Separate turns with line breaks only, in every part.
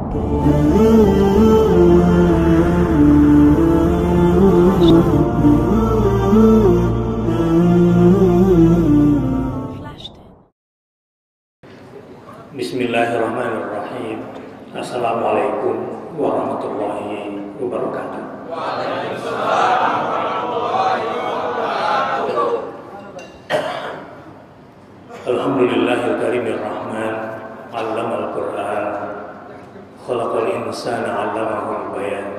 Bismillahirrahmanirrahim. Assalamualaikum warahmatullahi wabarakatuh.
Waalaikumsalam warahmatullahi wabarakatuh.
Alhamdulillahil karimir rahman, 'allamal Qur'an, khalaqal insana 'allamahul bayan.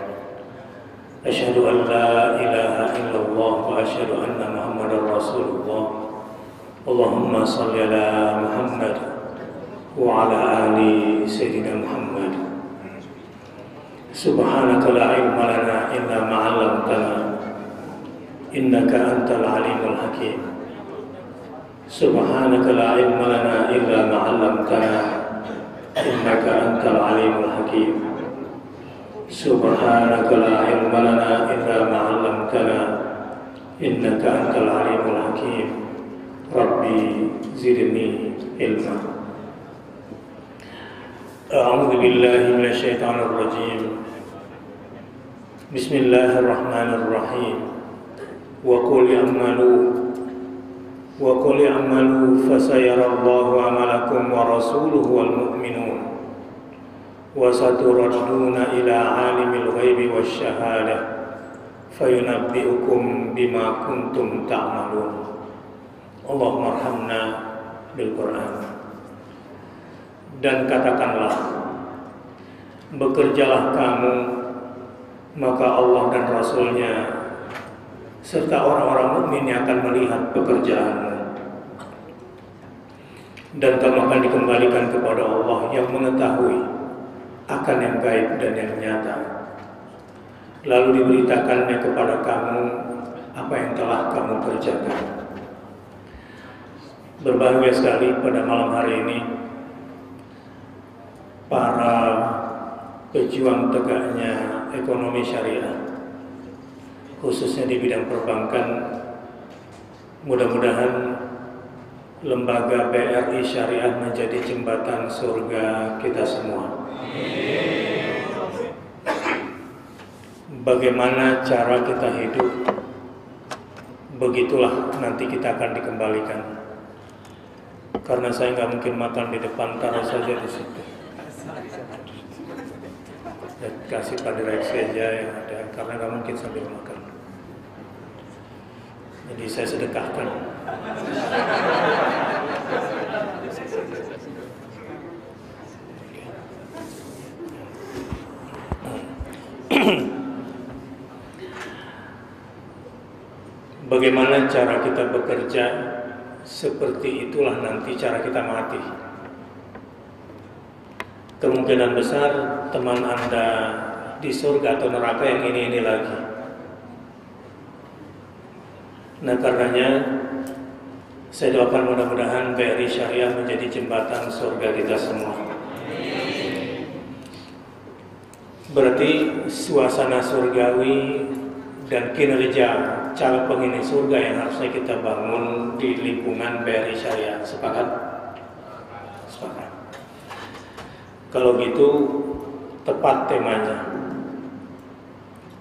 Asyhadu an la ilaha illallah wa asyhadu anna Muhammadar Rasulullah. Allahumma shalli ala Muhammad wa ala ali sayyidina Muhammad. Subhanaka la ilma lana illa ma 'allamtana innaka antal alimul hakim. Subhanaka la ilma lana illa ma 'allamtana innaka antal alimul hakim. Subhanaka la ilma lana illa ma 'allamtana innaka antal alimul hakim. Rabbi zidni ilma. A'udzu billahi minasy syaithanir rajim. Bismillahirrahmanirrahim. Wa qul i'malu fasayarallahu 'amalakum wa rasuluhu wal mu'minun wa saturadduna ila 'alimil ghaibi wasyahadah fayunabbi'ukum bima kuntum ta'malun. Allahumma arhamna bil Qur'an. Dan katakanlah, bekerjalah kamu, maka Allah dan Rasul-Nya serta orang-orang mukmin yang akan melihat pekerjaanmu. Dan kamu akan dikembalikan kepada Allah yang mengetahui akan yang gaib dan yang nyata. Lalu diberitakannya kepada kamu apa yang telah kamu kerjakan. Berbahagia sekali pada malam hari ini para pejuang tegaknya ekonomi syariah, khususnya di bidang perbankan. Mudah-mudahan lembaga BRI Syariah menjadi jembatan surga kita semua. Bagaimana cara kita hidup, begitulah nanti kita akan dikembalikan. Karena saya nggak mungkin makan di depan, taruh saja di situ. Ya, kasih pada direksi aja yang ada, karena nggak mungkin sambil makan. Jadi saya sedekahkan. Bagaimana cara kita bekerja, seperti itulah nanti cara kita mati. Kemungkinan besar teman Anda di surga atau neraka yang ini lagi. Nah, karenanya saya doakan mudah-mudahan BRI Syariah menjadi jembatan surga kita semua. Berarti suasana surgawi dan kinerja calon penghuni surga yang harusnya kita bangun di lingkungan BRI Syariah. Sepakat? Sepakat. Kalau gitu tepat temanya,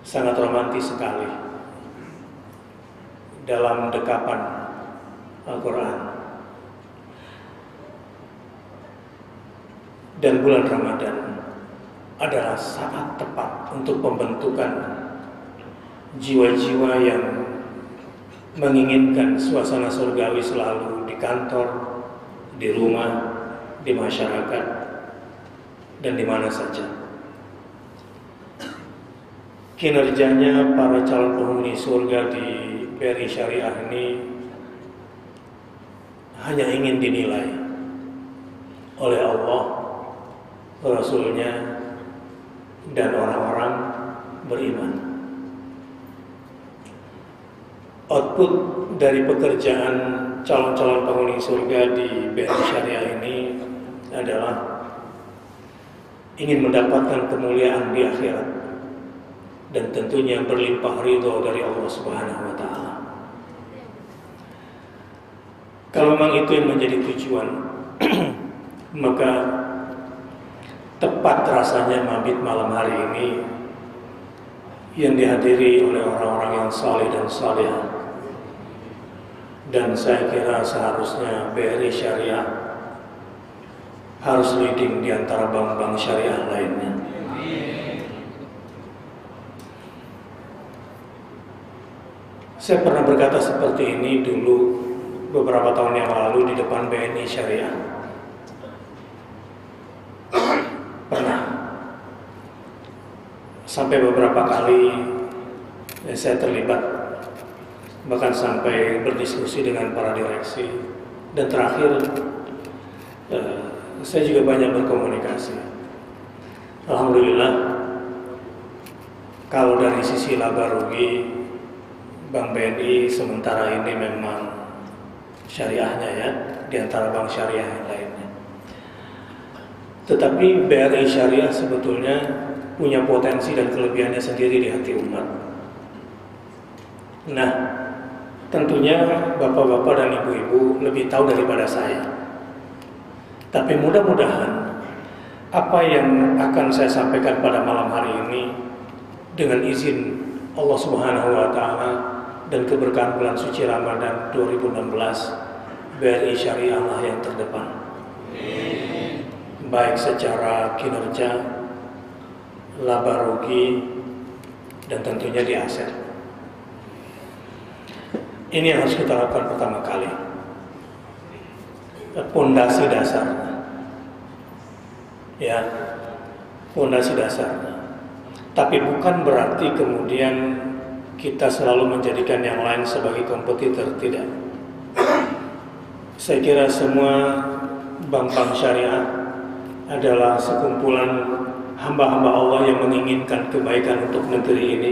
sangat romantis sekali dalam dekapan Al-Quran. Dan bulan Ramadan adalah saat tepat untuk pembentukan jiwa-jiwa yang menginginkan suasana surgawi selalu di kantor, di rumah, di masyarakat, dan di mana saja. Kinerjanya para calon penghuni surga di BRI Syariah ini hanya ingin dinilai oleh Allah, Rasul-Nya, dan orang-orang beriman. Output dari pekerjaan calon-calon penghuni surga di BRI Syariah ini adalah ingin mendapatkan kemuliaan di akhirat dan tentunya berlimpah ridho dari Allah Subhanahu wa Ta'ala. Kalau memang itu yang menjadi tujuan, maka tepat rasanya mabit malam hari ini yang dihadiri oleh orang-orang yang saleh dan salihah. Dan saya kira seharusnya BRI Syariah harus leading di antara bank-bank syariah lainnya. Saya pernah berkata seperti ini dulu beberapa tahun yang lalu di depan BNI Syariah. Pernah. Sampai beberapa kali saya terlibat, bahkan sampai berdiskusi dengan para direksi. Dan terakhir saya juga banyak berkomunikasi. Alhamdulillah, kalau dari sisi laba rugi Bank BNI sementara ini memang syariahnya ya, di antara bank syariah yang lainnya. Tetapi BRI Syariah sebetulnya punya potensi dan kelebihannya sendiri di hati umat. Nah, tentunya bapak-bapak dan ibu-ibu lebih tahu daripada saya. Tapi mudah-mudahan apa yang akan saya sampaikan pada malam hari ini dengan izin Allah Subhanahu wa taala dan keberkahan bulan suci Ramadan 2016, BRI Syariah lah yang terdepan. Baik secara kinerja, laba rugi, dan tentunya di aset. Ini yang harus kita lakukan pertama kali. Pondasi dasarnya. Ya, pondasi dasarnya. Tapi bukan berarti kemudian kita selalu menjadikan yang lain sebagai kompetitor, tidak. Saya kira semua bank-bank syariah adalah sekumpulan hamba-hamba Allah yang menginginkan kebaikan untuk negeri ini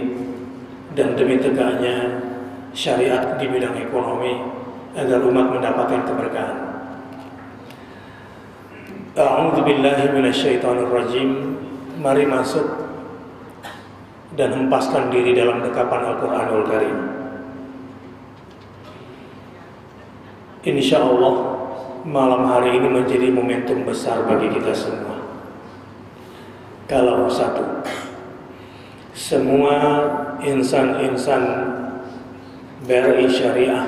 dan demi tegaknya syariat di bidang ekonomi agar umat mendapatkan keberkahan. A'udzu billahi minasyaitonir rajim. Mari masuk dan hempaskan diri dalam dekapan Al-Quranul Karim. Insya Allah malam hari ini menjadi momentum besar bagi kita semua. Kalau satu, semua insan-insan BRI Syariah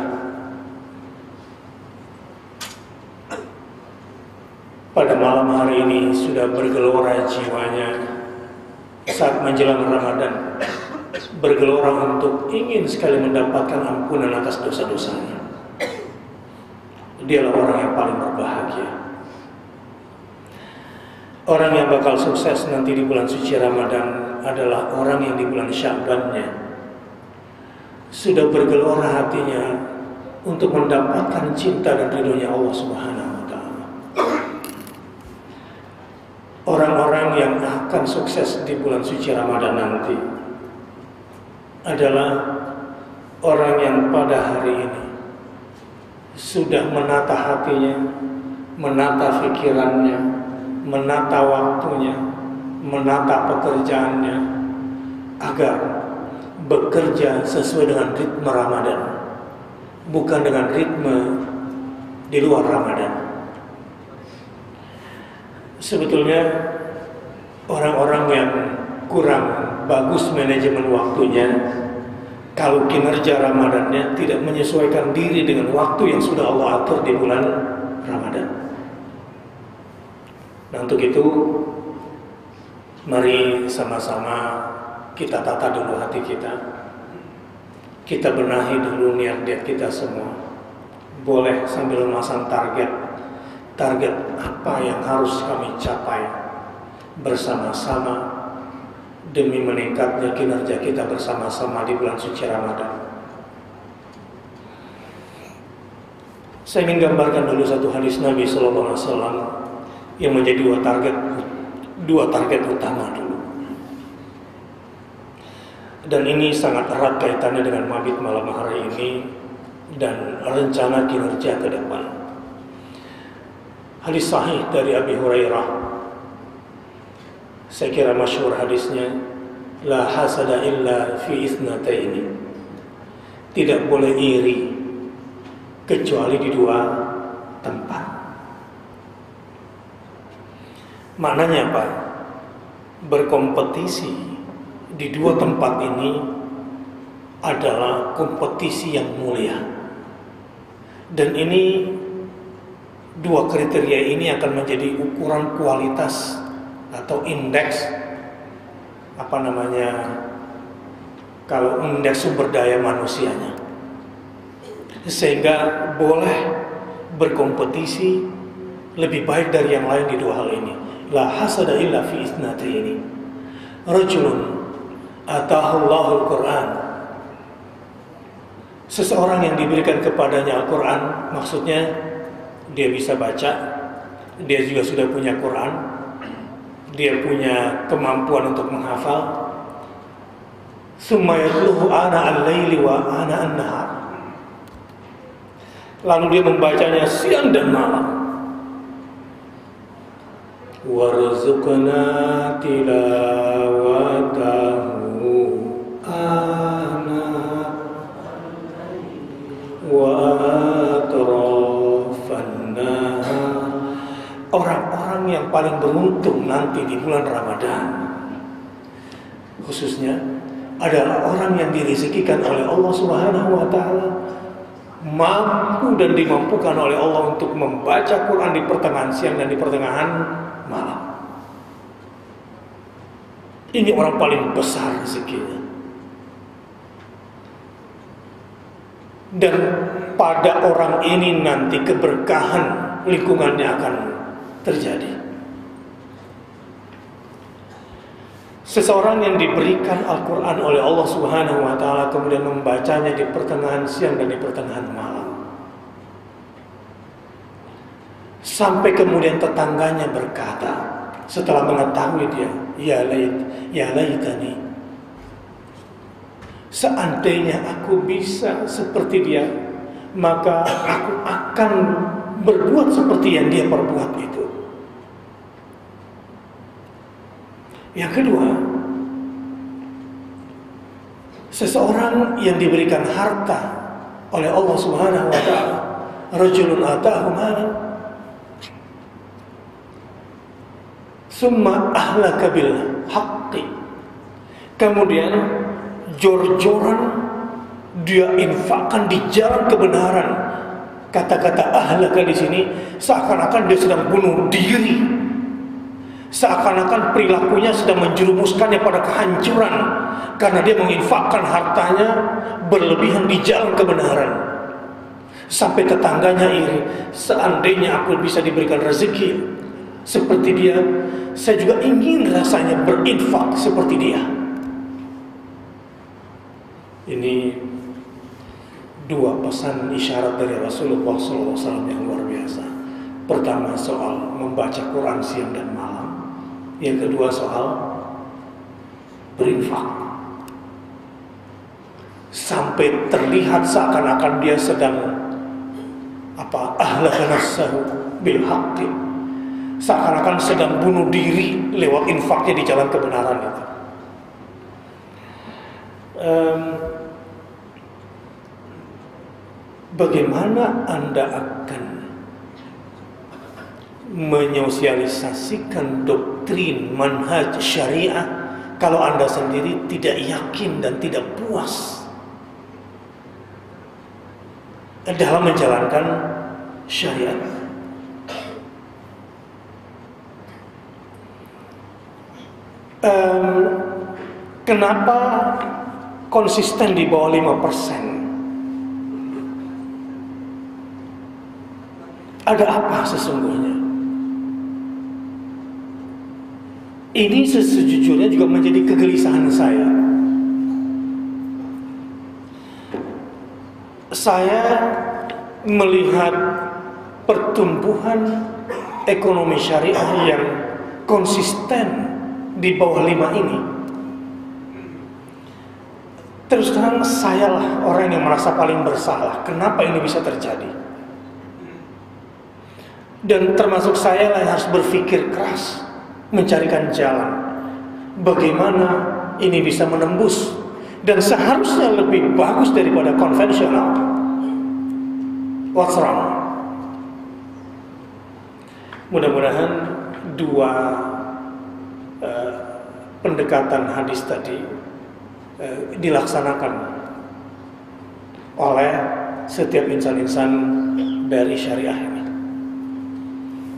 pada malam hari ini sudah bergelora jiwanya saat menjelang Ramadan, bergelora untuk ingin sekali mendapatkan ampunan atas dosa-dosanya. Dialah orang yang paling berbahagia. Orang yang bakal sukses nanti di bulan suci Ramadan adalah orang yang di bulan Sya'bannya sudah bergelora hatinya untuk mendapatkan cinta dan ridhonya Allah Subhanahu wa ta'ala. Orang-orang yang akan sukses di bulan suci Ramadan nanti adalah orang yang pada hari ini sudah menata hatinya, menata pikirannya, menata waktunya, menata pekerjaannya agar bekerja sesuai dengan ritme Ramadan, bukan dengan ritme di luar Ramadan. Sebetulnya orang-orang yang kurang bagus manajemen waktunya, kalau kinerja Ramadannya tidak menyesuaikan diri dengan waktu yang sudah Allah atur di bulan Ramadan. Nah, untuk itu mari sama-sama kita tata dulu hati kita. Kita benahi dulu niat-niat kita semua. Boleh sambil memasang target apa yang harus kami capai bersama-sama demi meningkatnya kinerja kita bersama-sama di bulan suci Ramadan. Saya ingin gambarkan dulu satu hadis Nabi Sallallahu Alaihi Wasallam yang menjadi dua target utama dulu. Dan ini sangat erat kaitannya dengan mabit malam hari ini dan rencana kinerja ke depan. Hadis sahih dari Abi Hurairah, saya kira masyhur hadisnya, la hasada illa fi ithnataini. Tidak boleh iri kecuali di dua tempat. Maknanya apa? berkompetisi di dua tempat ini adalah kompetisi yang mulia. Dan ini, dua kriteria ini akan menjadi ukuran kualitas atau indeks kalau indeks sumber daya manusianya, sehingga boleh berkompetisi lebih baik dari yang lain di dua hal ini. La hasada illa fi isnataini, rajulun atahallahul Quran, seseorang yang diberikan kepadanya Al-Quran, maksudnya dia bisa baca, dia juga sudah punya Quran, dia punya kemampuan untuk menghafal. Summa yatluhu ana al-laili wa ana an-nahar, lalu dia membacanya siang dan malam. Warzuqna tilawatahu ana wa atrafan nahar. Orang-orang yang paling beruntung nanti di bulan Ramadan khususnya adalah orang yang direzekikan oleh Allah Subhanahu wa taala, mampu dan dimampukan oleh Allah untuk membaca Quran di pertengahan siang dan di pertengahan malam. Ini orang paling besar rezekinya. Dan pada orang ini nanti keberkahan lingkungannya akan terjadi. Seseorang yang diberikan Al-Quran oleh Allah Subhanahu wa taala kemudian membacanya di pertengahan siang dan di pertengahan malam, sampai kemudian tetangganya berkata setelah mengetahui dia, ya laitani, seandainya aku bisa seperti dia, maka aku akan berbuat seperti yang dia perbuat itu. Yang kedua, seseorang yang diberikan harta oleh Allah Subhanahu wa taala, rajulun atahu malan summa ahlaka bil haqqi, kemudian jor-joran dia infakkan di jalan kebenaran. Kata-kata ahlaka di sini seakan-akan dia sedang bunuh diri, seakan-akan perilakunya sedang menjerumuskannya pada kehancuran karena dia menginfakkan hartanya berlebihan di jalan kebenaran. Sampai tetangganya iri, seandainya aku bisa diberikan rezeki seperti dia, saya juga ingin rasanya berinfak seperti dia. Ini dua pesan isyarat dari Rasulullah SAW yang luar biasa. Pertama soal membaca Quran siang dan malam, yang kedua soal berinfak. Sampai terlihat seakan-akan dia sedang ahlaka nafsahu bil haqqi, seakan-akan sedang bunuh diri lewat infaknya di jalan kebenaran itu. Bagaimana Anda akan menyosialisasikan doktrin manhaj syariah kalau Anda sendiri tidak yakin dan tidak puas dalam menjalankan syariat? Kenapa konsisten di bawah 5%? Ada apa sesungguhnya? Ini sejujurnya juga menjadi kegelisahan saya. Saya melihat pertumbuhan ekonomi syariah yang konsisten di bawah 5 ini. Terus terang sayalah orang yang merasa paling bersalah. Kenapa ini bisa terjadi? Dan termasuk saya lah yang harus berpikir keras, mencarikan jalan bagaimana ini bisa menembus, dan seharusnya lebih bagus daripada konvensional. What's wrong? Mudah-mudahan dua pendekatan hadis tadi dilaksanakan oleh setiap insan-insan dari syariah ini.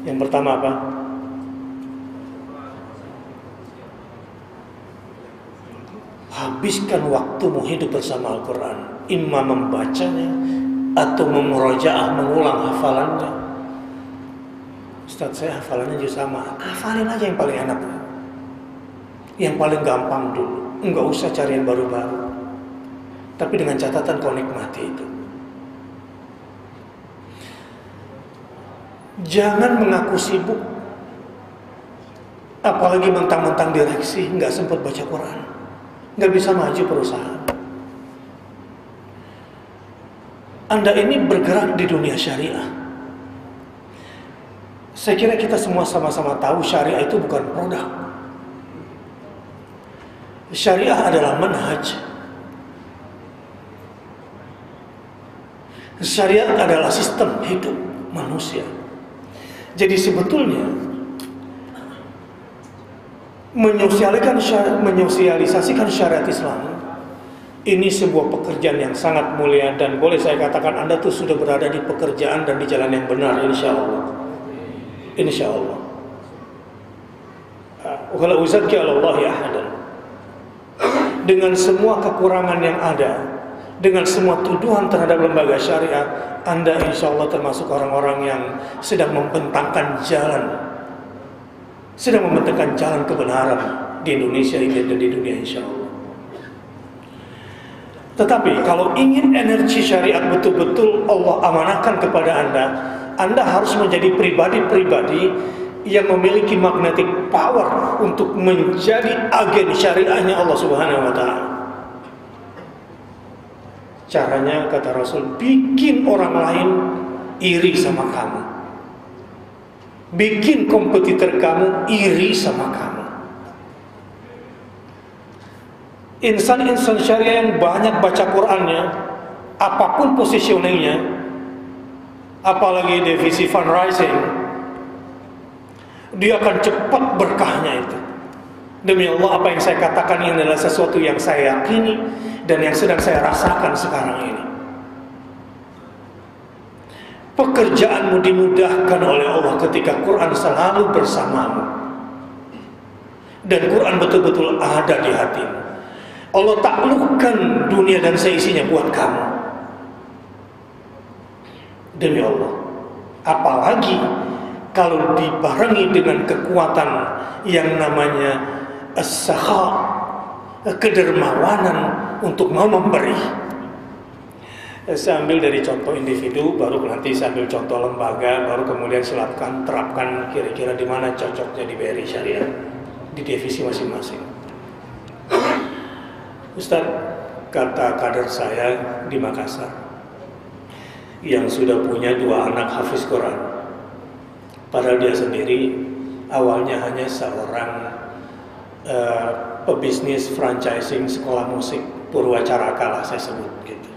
Yang pertama apa? Habiskan waktumu hidup bersama Al-Quran, imma membacanya atau memurojaah, mengulang hafalannya. Ustaz, saya hafalannya juga sama. Hafalin aja yang paling enak, yang paling gampang dulu. Enggak usah cari yang baru-baru. Tapi dengan catatan kau nikmati itu. Jangan mengaku sibuk, apalagi mentang-mentang direksi nggak sempat baca Quran, nggak bisa maju perusahaan. Anda ini bergerak di dunia syariah. Saya kira kita semua sama-sama tahu syariah itu bukan produk. Syariah adalah manhaj. Syariat adalah sistem hidup manusia. Jadi sebetulnya menyosialisasikan syariat Islam ini sebuah pekerjaan yang sangat mulia, dan boleh saya katakan Anda tuh sudah berada di pekerjaan dan di jalan yang benar, insya Allah. Insya Allah. Wala uzakki 'ala Allahi ahadan. Dengan semua kekurangan yang ada, dengan semua tuduhan terhadap lembaga syariah, Anda insya Allah termasuk orang-orang yang sedang membentangkan jalan, kebenaran di Indonesia ini dan di dunia insya Allah. Tetapi kalau ingin energi syariat betul-betul Allah amanahkan kepada Anda harus menjadi pribadi-pribadi yang memiliki magnetic power untuk menjadi agen syariahnya Allah Subhanahu wa Ta'ala. Caranya, kata Rasul, bikin orang lain iri sama kamu, bikin kompetitor kamu iri sama kamu. Insan-insan syariah yang banyak baca Qur'annya, apapun positioningnya, apalagi divisi fundraising, dia akan cepat berkahnya itu. Demi Allah, apa yang saya katakan ini adalah sesuatu yang saya yakini dan yang sedang saya rasakan sekarang ini. Pekerjaanmu dimudahkan oleh Allah ketika Quran selalu bersamamu dan Quran betul-betul ada di hatimu. Allah taklukkan dunia dan seisinya buat kamu. Demi Allah. Apalagi kalau dibarengi dengan kekuatan yang namanya as-sakha, kedermawanan untuk mau memberi. Saya ambil dari contoh individu, baru nanti saya ambil contoh lembaga, baru kemudian silakan terapkan kira-kira di mana cocoknya di BRI Syariah di divisi masing-masing. Ustaz, kata kader saya di Makassar yang sudah punya 2 anak hafiz Quran, padahal dia sendiri awalnya hanya seorang pebisnis franchising sekolah musik Purwacaraka lah saya sebut gitu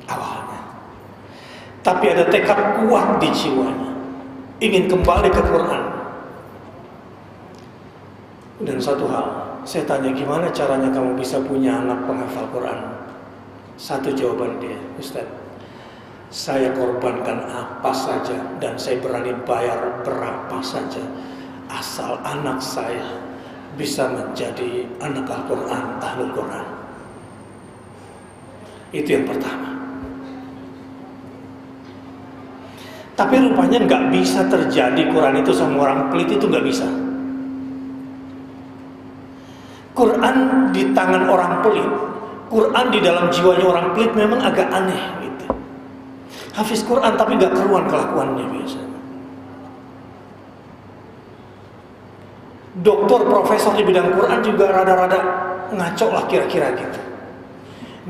awalnya, tapi ada tekad kuat di jiwanya ingin kembali ke Quran. Dan satu hal saya tanya, gimana caranya kamu bisa punya anak penghafal Quran? Satu jawaban dia, Ustaz, saya korbankan apa saja dan saya berani bayar berapa saja asal anak saya bisa menjadi anak Al-Quran, ahlul Quran. Itu yang pertama. Tapi rupanya nggak bisa terjadi Quran itu sama orang pelit, itu nggak bisa. Quran di tangan orang pelit, Quran di dalam jiwanya orang pelit memang agak aneh gitu. Hafiz Quran tapi nggak keruan kelakuannya biasanya. Doktor, profesor di bidang Quran juga rada-rada ngaco lah kira-kira gitu.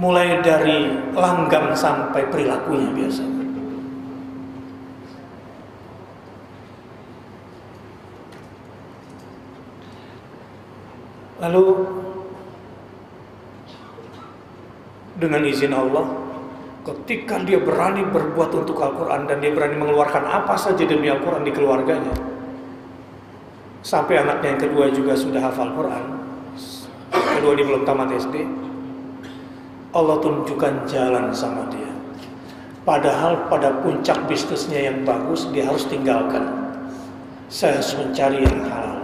Mulai dari langgam sampai perilakunya biasanya. Lalu dengan izin Allah, ketika dia berani berbuat untuk Al-Quran dan dia berani mengeluarkan apa saja demi Al-Quran di keluarganya, sampai anaknya yang kedua juga sudah hafal Quran, kedua dia belum tamat SD, Allah tunjukkan jalan sama dia. Padahal pada puncak bisnisnya yang bagus dia harus tinggalkan. Saya harus mencari yang halal.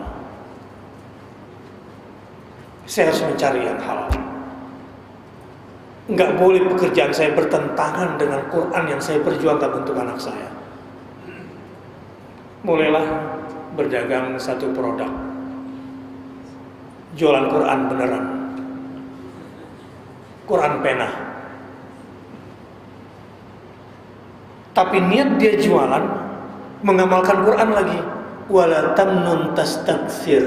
Saya harus mencari yang halal. Enggak boleh pekerjaan saya bertentangan dengan Quran yang saya perjuangkan untuk anak saya. Mulailah berdagang satu produk, jualan Quran beneran, Quran pena. Tapi niat dia jualan, mengamalkan Quran lagi. Wala tamnun tastakthir.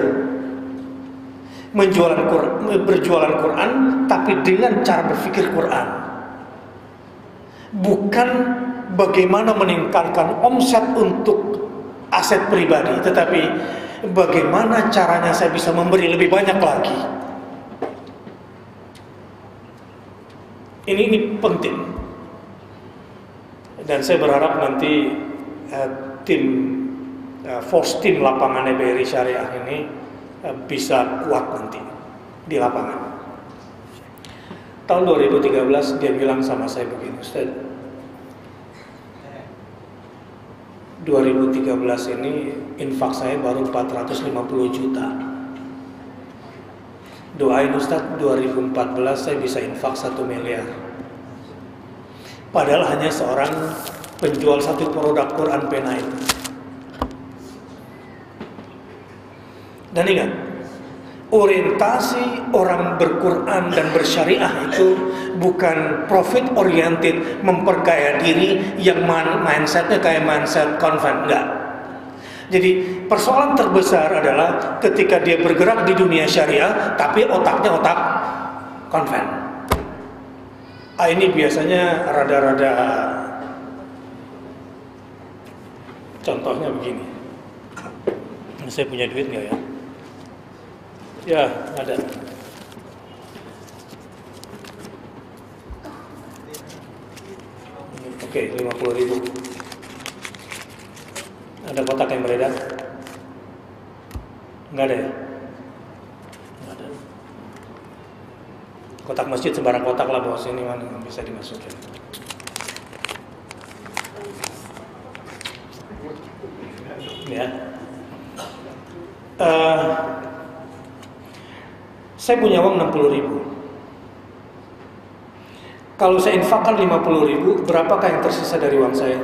Berjualan Quran tapi dengan cara berpikir Quran. Bukan bagaimana meningkatkan omset untuk aset pribadi, tetapi bagaimana caranya saya bisa memberi lebih banyak lagi. Ini penting. Dan saya berharap nanti force team lapangannya BRI Syariah ini bisa kuat nanti di lapangan. Tahun 2013 dia bilang sama saya begini, Ustaz, 2013 ini infak saya baru 450 juta. Doain Ustaz 2014 saya bisa infak 1 miliar. Padahal hanya seorang penjual satu produk Quran pena itu. Dan ingat, orientasi orang berquran dan bersyariah itu bukan profit oriented, memperkaya diri yang mindsetnya kayak mindset konven, enggak. Jadi persoalan terbesar adalah ketika dia bergerak di dunia syariah tapi otaknya otak konven. Ini biasanya rada-rada, contohnya begini. Saya punya duit nggak ya? Ya, ada. Oke, 50.000. Ada kotak yang beredar? Nggak ada ya? Nggak ada. Kotak masjid sembarang kotak lah, bawah sini mana yang bisa dimasukin. Ya. Saya punya uang 60.000. Kalau saya infakkan 50.000, berapakah yang tersisa dari uang saya?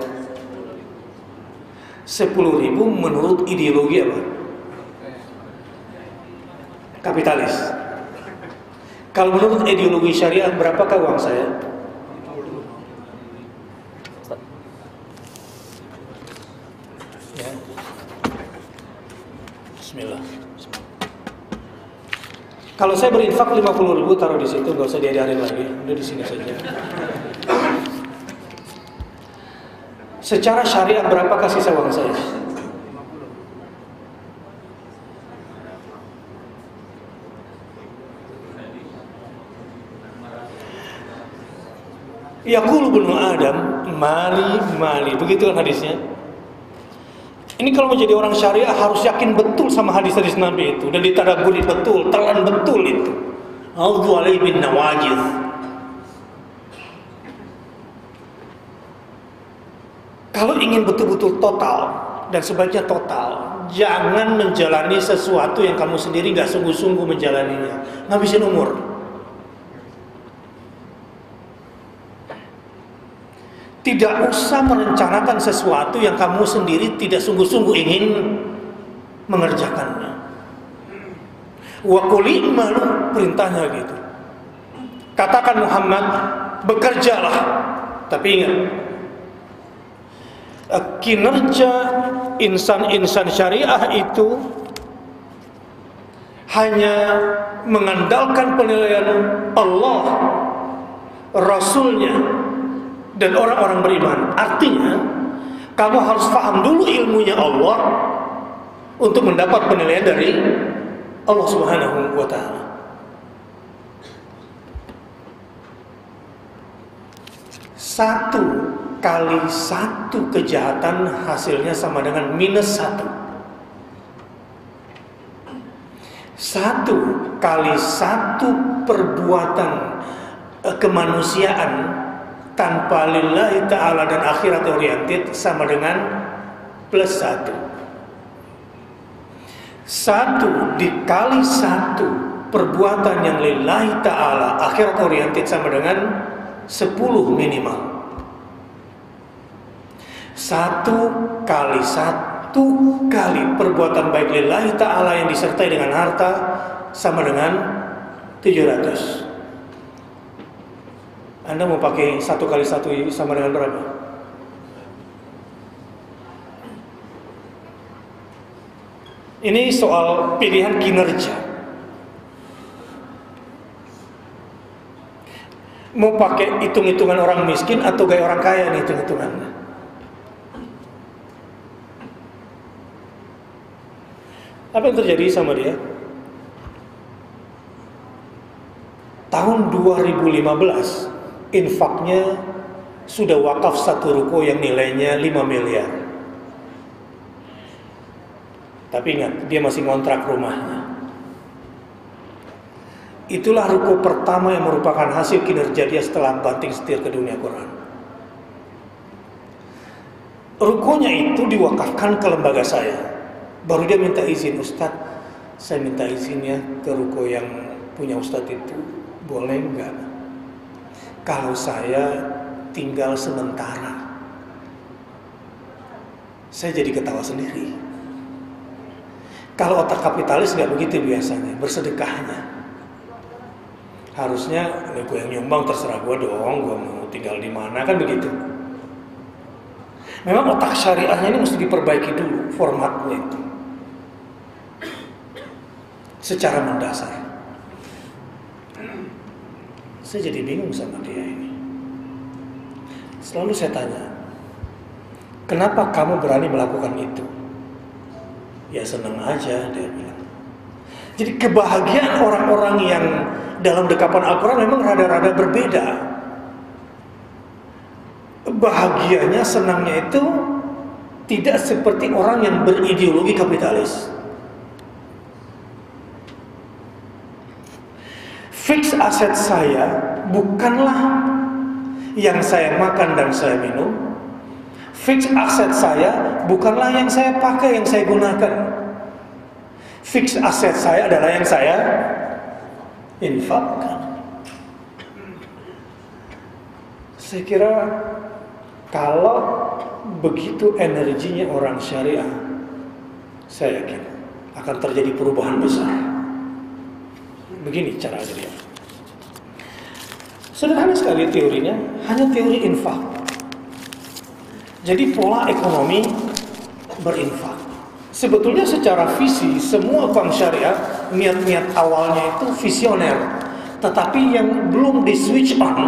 10.000 menurut ideologi apa? Kapitalis. Kalau menurut ideologi syariah, berapakah uang saya? Ya. Bismillah. Kalau saya berinfak 50.000, taruh di situ, nggak usah diajarin lagi, udah di sini saja. Secara syariat berapakah sisa uang saya? Yaqulu ibnu Adam, mali, begitu kan hadisnya. Ini kalau menjadi orang syariah harus yakin betul sama hadis-hadis Nabi itu dan ditadaburi betul, telan betul itu. Audhu alaihi bin nawajidh. Kalau ingin betul-betul total, dan sebaiknya total, jangan menjalani sesuatu yang kamu sendiri gak sungguh-sungguh menjalaninya, ngabisin umur. Tidak usah merencanakan sesuatu yang kamu sendiri tidak sungguh-sungguh ingin mengerjakannya. Wa qul i'malu, perintahnya gitu. Katakan Muhammad, bekerjalah. Tapi ingat, kinerja insan-insan syariah itu hanya mengandalkan penilaian Allah, Rasulnya, dan orang-orang beriman. Artinya, kamu harus paham dulu ilmunya Allah untuk mendapat penilaian dari Allah Subhanahu wa ta'ala. Satu kali satu kejahatan hasilnya sama dengan minus 1. Satu kali satu perbuatan kemanusiaan tanpa lillahi ta'ala dan akhirat oriented sama dengan plus satu. Satu dikali satu perbuatan yang lillahi ta'ala akhirat oriented sama dengan 10 minimal. Satu kali perbuatan baik lillahi ta'ala yang disertai dengan harta sama dengan 700. Anda mau pakai 1 kali 1 sama dengan berapa? Ini soal pilihan kinerja. Mau pakai hitung-hitungan orang miskin atau gaya orang kaya nih hitung-hitungannya? Apa yang terjadi sama dia? Tahun 2015 infaknya sudah wakaf satu ruko yang nilainya 5 miliar. Tapi ingat, dia masih ngontrak rumahnya. Itulah ruko pertama yang merupakan hasil kinerja dia setelah banting setir ke dunia Quran. Rukonya itu diwakafkan ke lembaga saya. Baru dia minta izin, Ustadz, saya minta izin ya ke ruko yang punya Ustadz itu, boleh enggak? Kalau saya tinggal sementara. Saya jadi ketawa sendiri. Kalau otak kapitalis nggak begitu biasanya, bersedekahnya. Harusnya, gue yang nyumbang terserah gue dong, gue mau tinggal di mana, kan begitu. Memang otak syariahnya ini mesti diperbaiki dulu, formatnya itu. Secara mendasar. Saya jadi bingung sama dia ini. Selalu saya tanya, kenapa kamu berani melakukan itu? Ya senang aja, dia bilang. Jadi kebahagiaan orang-orang yang dalam dekapan Al-Quran memang rada-rada berbeda. Bahagianya, senangnya itu tidak seperti orang yang berideologi kapitalis. Fix aset saya bukanlah yang saya makan dan saya minum. Fix aset saya bukanlah yang saya pakai, yang saya gunakan. Fix aset saya adalah yang saya infakkan. Saya kira kalau begitu energinya orang syariah, saya yakin akan terjadi perubahan besar. Begini cara dia. Sederhana sekali teorinya, hanya teori infak. Jadi pola ekonomi berinfak. Sebetulnya secara visi semua bank syariah niat-niat awalnya itu visioner, tetapi yang belum di switch on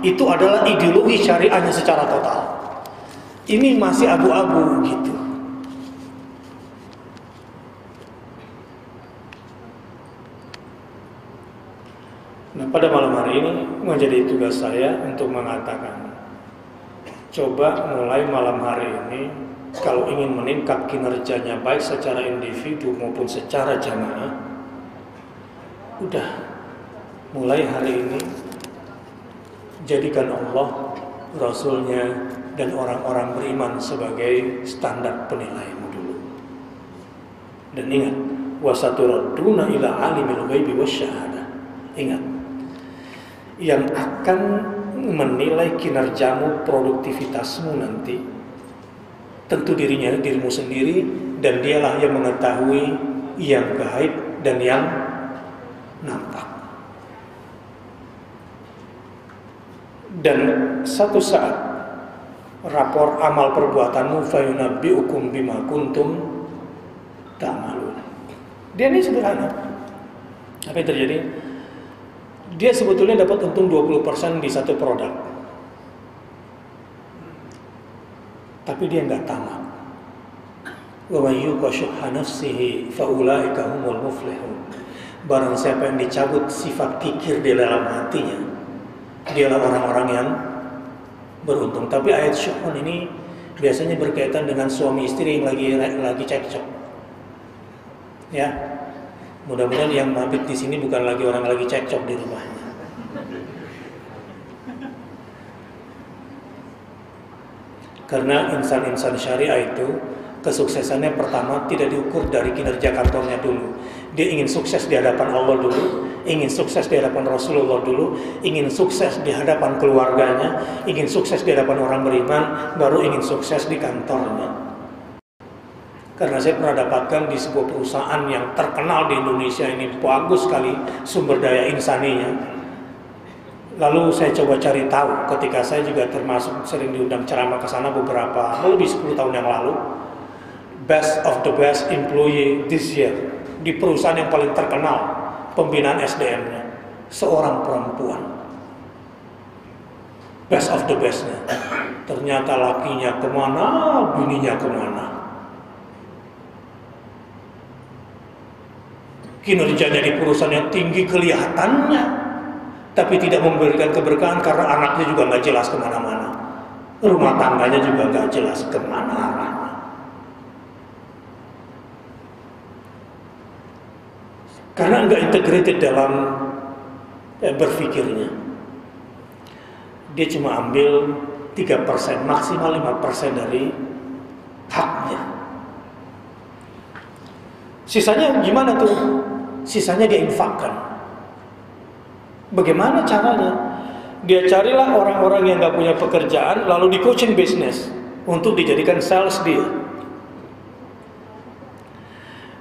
itu adalah ideologi syariahnya secara total. Ini masih abu-abu gitu. Nah, pada malam hari ini menjadi tugas saya untuk mengatakan, coba mulai malam hari ini, kalau ingin meningkat kinerjanya baik secara individu maupun secara jamaah, udah mulai hari ini jadikan Allah, Rasulnya, dan orang-orang beriman sebagai standar penilaianmu dulu. Dan ingat, wasaturadduna ila alimil ghaibi wasyahadah. Ingat, yang akan menilai kinerjamu, produktivitasmu nanti tentu dirimu sendiri, dan dialah yang mengetahui yang gaib dan yang nampak. Dan satu saat rapor amal perbuatanmu fayunabbi'ukum bima kuntum ta'malun. Dia ini sederhana. Apa yang terjadi? Dia sebetulnya dapat untung 20% di satu produk. Tapi dia enggak tamak. Wa may yuqa syuhha nafsihi fa ulaika humul muflihun. Barang siapa yang dicabut sifat kikir di dalam hatinya, dialah orang-orang yang beruntung. Tapi ayat syuhun ini biasanya berkaitan dengan suami istri yang lagi cekcok. Ya. Mudah-mudahan yang mabit di sini bukan lagi orang lagi cekcok di rumahnya. Karena insan-insan syariah itu kesuksesannya pertama tidak diukur dari kinerja kantornya dulu. Dia ingin sukses di hadapan Allah dulu, ingin sukses di hadapan Rasulullah dulu, ingin sukses di hadapan keluarganya, ingin sukses di hadapan orang beriman, baru ingin sukses di kantornya. Karena saya pernah dapatkan di sebuah perusahaan yang terkenal di Indonesia ini, bagus sekali sumber daya insaninya. Lalu saya coba cari tahu, ketika saya juga termasuk sering diundang ceramah ke sana beberapa, lebih 10 tahun yang lalu. Best of the best employee this year di perusahaan yang paling terkenal pembinaan SDM-nya, seorang perempuan. Best of the bestnya. Ternyata lakinya kemana, bininya kemana. Kinerjanya di perusahaan yang tinggi kelihatannya, tapi tidak memberikan keberkahan karena anaknya juga nggak jelas kemana-mana, rumah tangganya juga nggak jelas kemana arahnya. Karena nggak integrated dalam berpikirnya. Dia cuma ambil 3%, maksimal 5% dari haknya. Sisanya gimana tuh? Sisanya dia infakkan. Bagaimana caranya? Dia carilah orang-orang yang gak punya pekerjaan, lalu di coaching bisnis untuk dijadikan sales dia.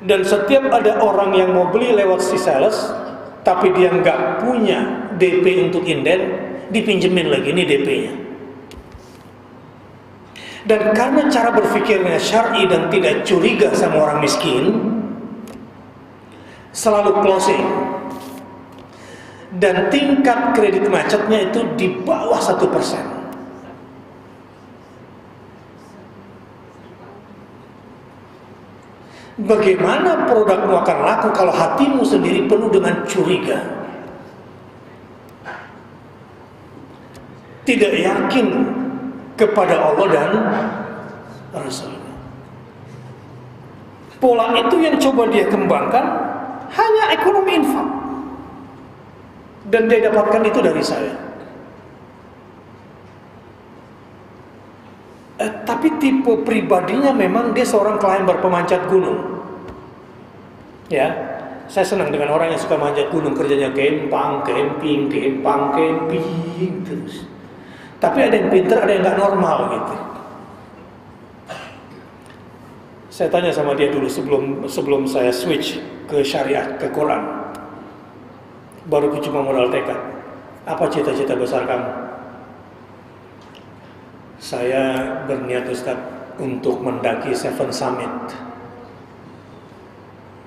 Dan setiap ada orang yang mau beli lewat si sales, tapi dia gak punya DP untuk inden, dipinjemin lagi, ini DP-nya. Dan karena cara berpikirnya syar'i dan tidak curiga sama orang miskin, selalu closing. Dan tingkat kredit macetnya itu di bawah 1%. Bagaimana produkmu akan laku kalau hatimu sendiri penuh dengan curiga? Tidak yakin kepada Allah dan Rasulnya. Pola itu yang coba dia kembangkan hanya ekonomi infak. Dan dia dapatkan itu dari saya. Tapi tipe pribadinya memang dia seorang climber, pemanjat gunung. Ya, saya senang dengan orang yang suka manjat gunung, kerjanya camping terus. Tapi ada yang pintar, ada yang nggak normal gitu. Saya tanya sama dia dulu sebelum saya switch ke syariat, ke Quran. Baru cuma modal tekad. Apa cita-cita besar kamu? Saya berniat Ustaz untuk mendaki Seven Summit.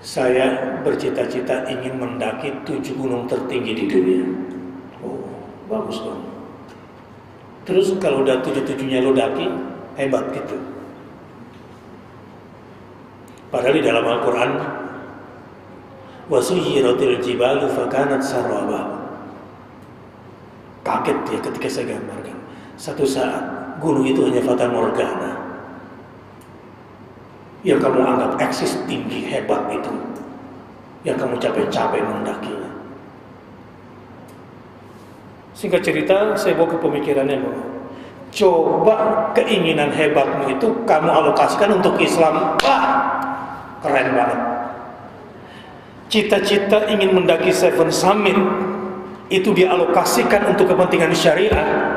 Saya bercita-cita ingin mendaki 7 gunung tertinggi di dunia. Oh, bagus dong. Terus kalau udah 7-7-nya lo daki, hebat gitu. Padahal di dalam Al-Quran, wasuyiratil jibalu fakanat saraba. Kaget dia ketika saya gambarkan. Satu saat gunung itu hanya fata morgana yang kamu anggap eksis tinggi hebat itu, yang kamu capek-capek mendakinya. Singkat cerita, saya bawa ke pemikirannya bahwa coba keinginan hebatmu itu kamu alokasikan untuk Islam. Wah, keren banget. Cita-cita ingin mendaki Seven Summit itu dialokasikan untuk kepentingan syariah.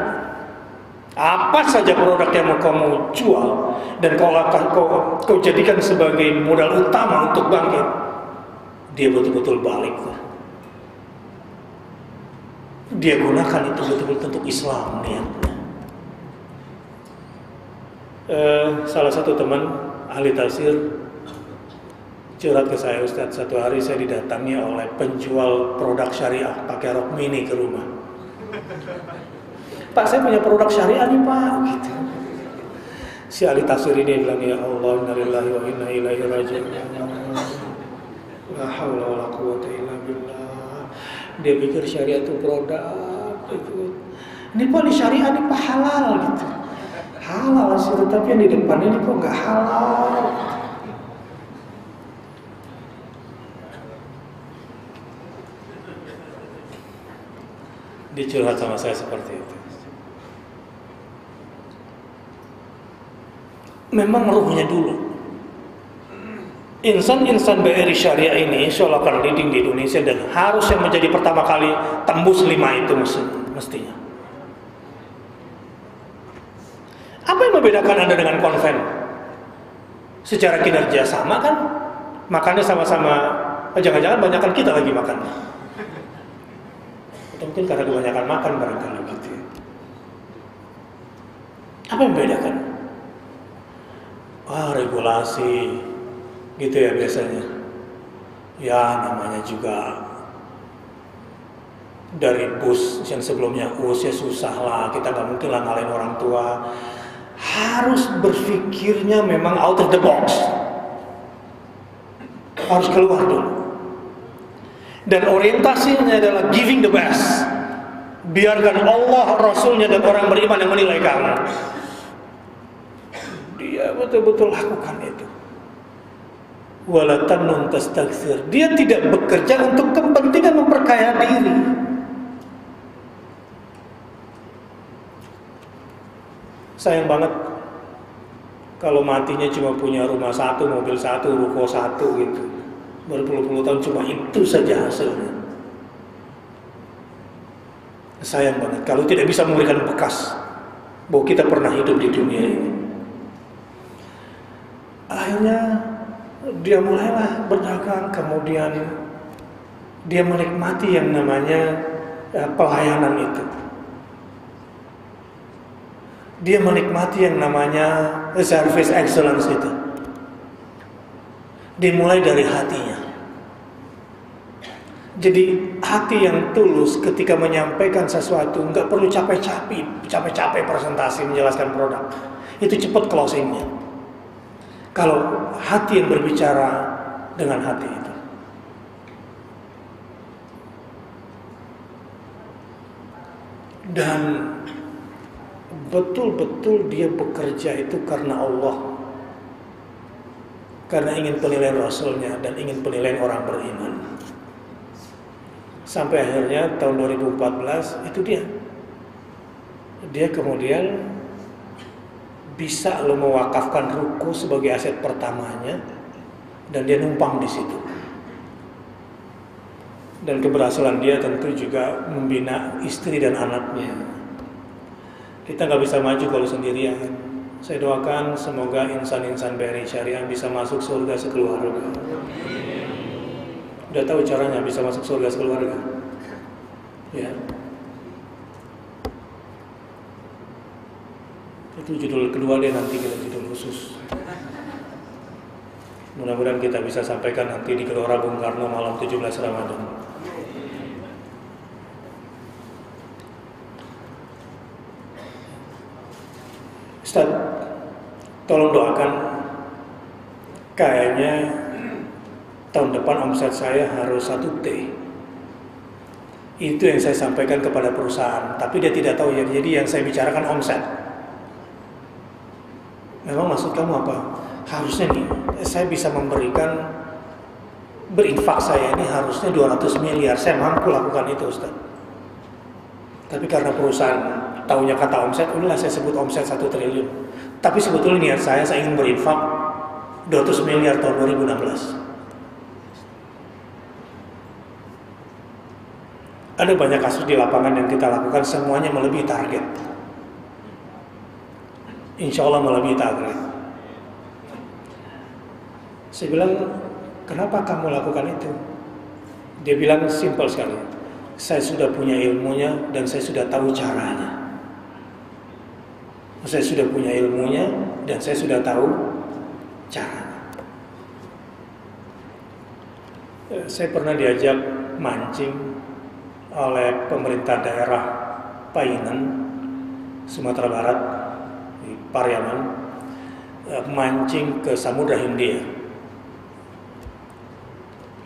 Apa saja produk yang mau kamu jual dan kau jadikan sebagai modal utama untuk bangkit, dia betul-betul balik. Dia gunakan itu betul-betul untuk Islam niatnya. Salah satu teman ahli tafsir curhat ke saya, Ustaz, satu hari saya didatangi oleh penjual produk syariah pakai rok mini ke rumah. Pak, saya punya produk syariah nih Pak, gitu. Si ahli tafsir ini bilang, ya Allah, inna lillahi wa inna ilaihi raji'un. La haula wa la quwwata illa billah. Dia pikir syariah itu produk gitu. Ini Pak, ini syariah nih Pak, halal gitu. Halal sih, tapi yang di depan ini kok nggak halal. Dicurhat sama saya seperti itu. Memang ruhnya dulu. Insan-insan BRI Syariah ini insya Allah akan leading di Indonesia dan harus yang menjadi pertama kali tembus 5 itu mestinya. Apa yang membedakan Anda dengan konven? Secara kinerja sama kan? Makannya sama-sama, jangan-jangan banyakkan kita lagi makannya. Atau mungkin karena kebanyakan makan barangkali gitu ya. Apa yang membedakan? Regulasi gitu ya biasanya. Ya namanya juga dari bus yang sebelumnya US ya susah lah, kita nggak mungkin lah ngalahin orang tua. Harus berpikirnya memang out of the box, harus keluar dulu. Dan orientasinya adalah giving the best. Biarkan Allah, Rasulnya dan orang beriman yang menilai kamu. Dia betul-betul lakukan itu. Wala tamnun tastakthir. Dia tidak bekerja untuk kepentingan memperkaya diri. Sayang banget kalau matinya cuma punya rumah satu, mobil satu, ruko satu gitu. Berpuluh-puluh tahun cuma itu saja hasilnya. Sayang banget kalau tidak bisa memberikan bekas bahwa kita pernah hidup di dunia ini. Akhirnya dia mulailah berdagang, kemudian dia menikmati yang namanya pelayanan itu. Dia menikmati yang namanya service excellence itu. Dimulai dari hatinya. Jadi hati yang tulus ketika menyampaikan sesuatu nggak perlu capek-capek presentasi menjelaskan produk. Itu cepat closingnya. Kalau hati yang berbicara dengan hati itu. Dan betul-betul dia bekerja itu karena Allah, karena ingin penilaian Rasulnya dan ingin penilaian orang beriman. Sampai akhirnya tahun 2014 itu dia kemudian bisa mewakafkan ruko sebagai aset pertamanya dan dia numpang di situ. Dan keberhasilan dia tentu juga membina istri dan anaknya. Kita nggak bisa maju kalau sendirian. Saya doakan semoga insan-insan BRI Syariah bisa masuk surga sekeluarga. Udah tahu caranya bisa masuk surga sekeluarga? Ya. Itu judul kedua deh, nanti kita judul khusus. Mudah-mudahan kita bisa sampaikan nanti di Gelora Bung Karno malam 17 Ramadan. Ustaz, tolong doakan. Kayaknya tahun depan omset saya harus 1 T. Itu yang saya sampaikan kepada perusahaan, tapi dia tidak tahu ya. Jadi yang saya bicarakan omset. Memang maksud kamu apa? Harusnya nih, saya bisa memberikan, berinfak saya ini harusnya 200 miliar. Saya mampu lakukan itu, Ustaz. Tapi karena perusahaan taunya kata omset, inilah saya sebut omset 1 triliun. Tapi sebetulnya niat saya ingin berinfak 200 miliar tahun 2016. Ada banyak kasus di lapangan yang kita lakukan, semuanya melebihi target. Insya Allah melebihi target. Saya bilang, kenapa kamu lakukan itu? Dia bilang simpel sekali. Saya sudah punya ilmunya dan saya sudah tahu caranya. Saya sudah punya ilmunya dan saya sudah tahu caranya. Saya pernah diajak mancing oleh pemerintah daerah Painan, Sumatera Barat, di Pariaman, mancing ke Samudra Hindia.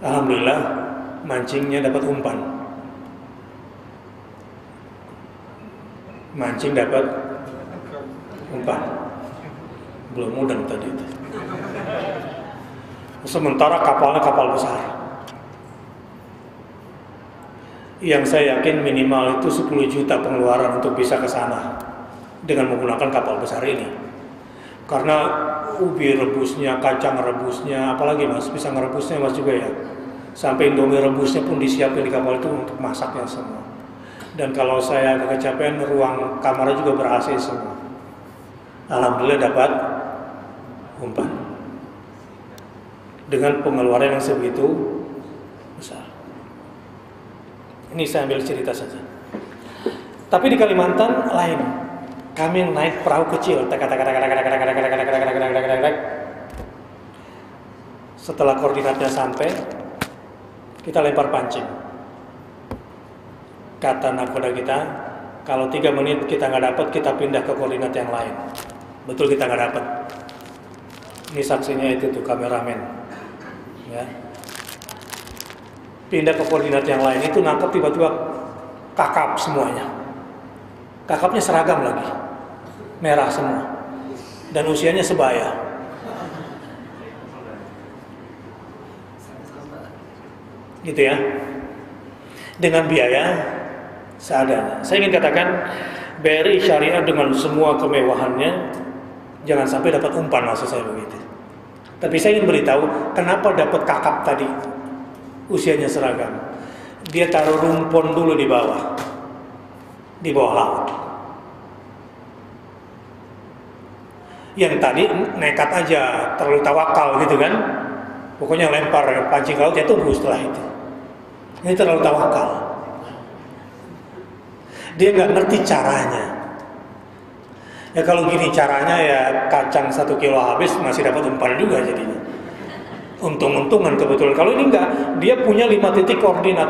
Alhamdulillah mancingnya dapat umpan. Mancing dapat umpan. Belum mudeng tadi itu. Sementara kapalnya kapal besar. yang saya yakin minimal itu 10 juta pengeluaran untuk bisa ke sana dengan menggunakan kapal besar ini. Karena ubi rebusnya, kacang rebusnya, apalagi Mas, pisang rebusnya Mas juga ya. Sampai indomie rebusnya pun disiapkan di kapal itu untuk masaknya semua. Dan kalau saya kecapean, ruang kamarnya juga ber-AC semua. Alhamdulillah dapat umpan. Dengan pengeluaran yang sebegitu besar. Ini saya ambil cerita saja. Tapi di Kalimantan lain. Kami naik perahu kecil. Setelah koordinatnya sampai, kita lempar pancing. Kata nakoda kita, kalau 3 menit kita nggak dapat, kita pindah ke koordinat yang lain. Betul kita nggak dapat. Ini saksinya itu tuh kameramen. Ya. Pindah ke koordinat yang lain itu nangkep tiba-tiba kakap semuanya. Kakapnya seragam lagi, merah semua, dan usianya sebaya. Gitu ya. Dengan biaya seadanya. Saya ingin katakan BRI Syariah dengan semua kemewahannya jangan sampai dapat umpan, maksud saya begitu. Tapi saya ingin beritahu kenapa dapat kakap tadi. Usianya seragam. Dia taruh rumpon dulu di bawah laut. Yang tadi nekat aja, terlalu tawakal gitu kan. Pokoknya lempar pancing laut, ya tunggu setelah itu. Ini terlalu tawakal. Dia nggak ngerti caranya. Ya kalau gini caranya ya kacang 1 kilo habis masih dapat umpan juga jadinya. Untung-untungan kebetulan. Kalau ini enggak, dia punya 5 titik koordinat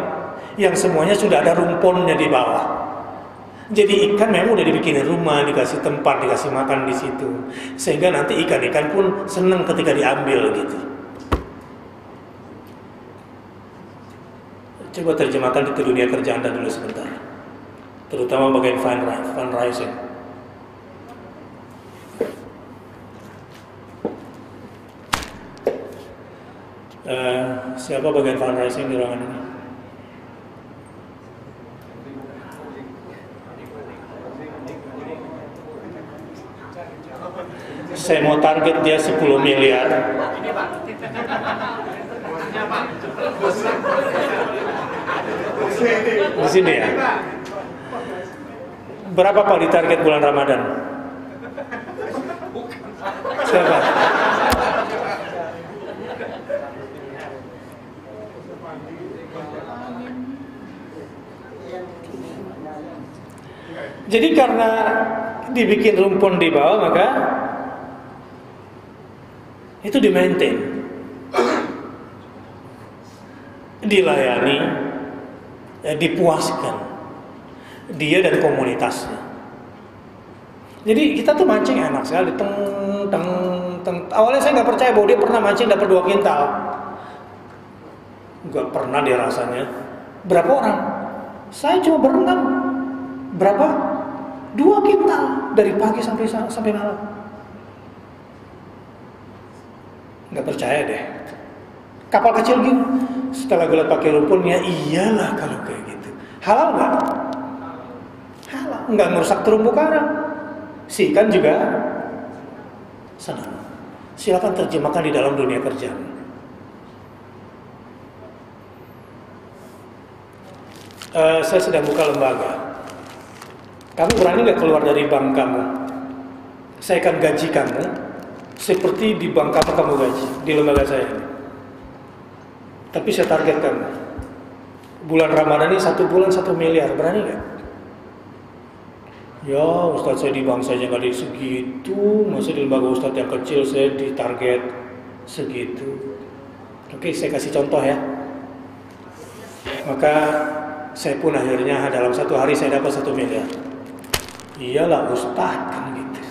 yang semuanya sudah ada rumponnya di bawah. Jadi ikan memang udah dibikin rumah, dikasih tempat, dikasih makan di situ. Sehingga nanti ikan-ikan pun senang ketika diambil gitu. Coba terjemahkan di dunia kerja Anda dulu sebentar. Terutama bagian fundraising. Siapa bagian fundraising di ruangan ini? Saya mau target dia 10 miliar. Di sini ya. Berapa Pak di target bulan Ramadan? Siapa? Jadi karena dibikin rumpun di bawah, maka itu di-maintain, dilayani, dipuaskan dia dan komunitasnya. Jadi kita tuh mancing enak sekali, teng. Awalnya saya nggak percaya bahwa dia pernah mancing dapat 2 kintal, nggak pernah dia rasanya. Berapa orang? Saya cuma berenam, berapa? 2 kintal dari pagi sampai malam. Nggak percaya deh. Kapal kecil gitu. Setelah gue lihat pakai rumpun, ya iyalah kalau kayak gitu. Halal nggak? Halal. Nggak merusak terumbu karang. Si ikan juga senang. Silakan terjemahkan di dalam dunia kerja. Saya sedang buka lembaga. Kamu berani nggak keluar dari bank kamu? Saya akan gaji kamu seperti di bank kamu gaji di lembaga saya ini. Tapi saya target kamu. Bulan Ramadan ini 1 bulan 1 miliar, berani nggak? Ya Ustadz, saya di bank saja nggak di segitu, masih di lembaga Ustadz yang kecil saya di target segitu. Oke, saya kasih contoh ya. Maka saya pun akhirnya dalam 1 hari saya dapat 1 miliar. Iyalah Ustadz kan gitu.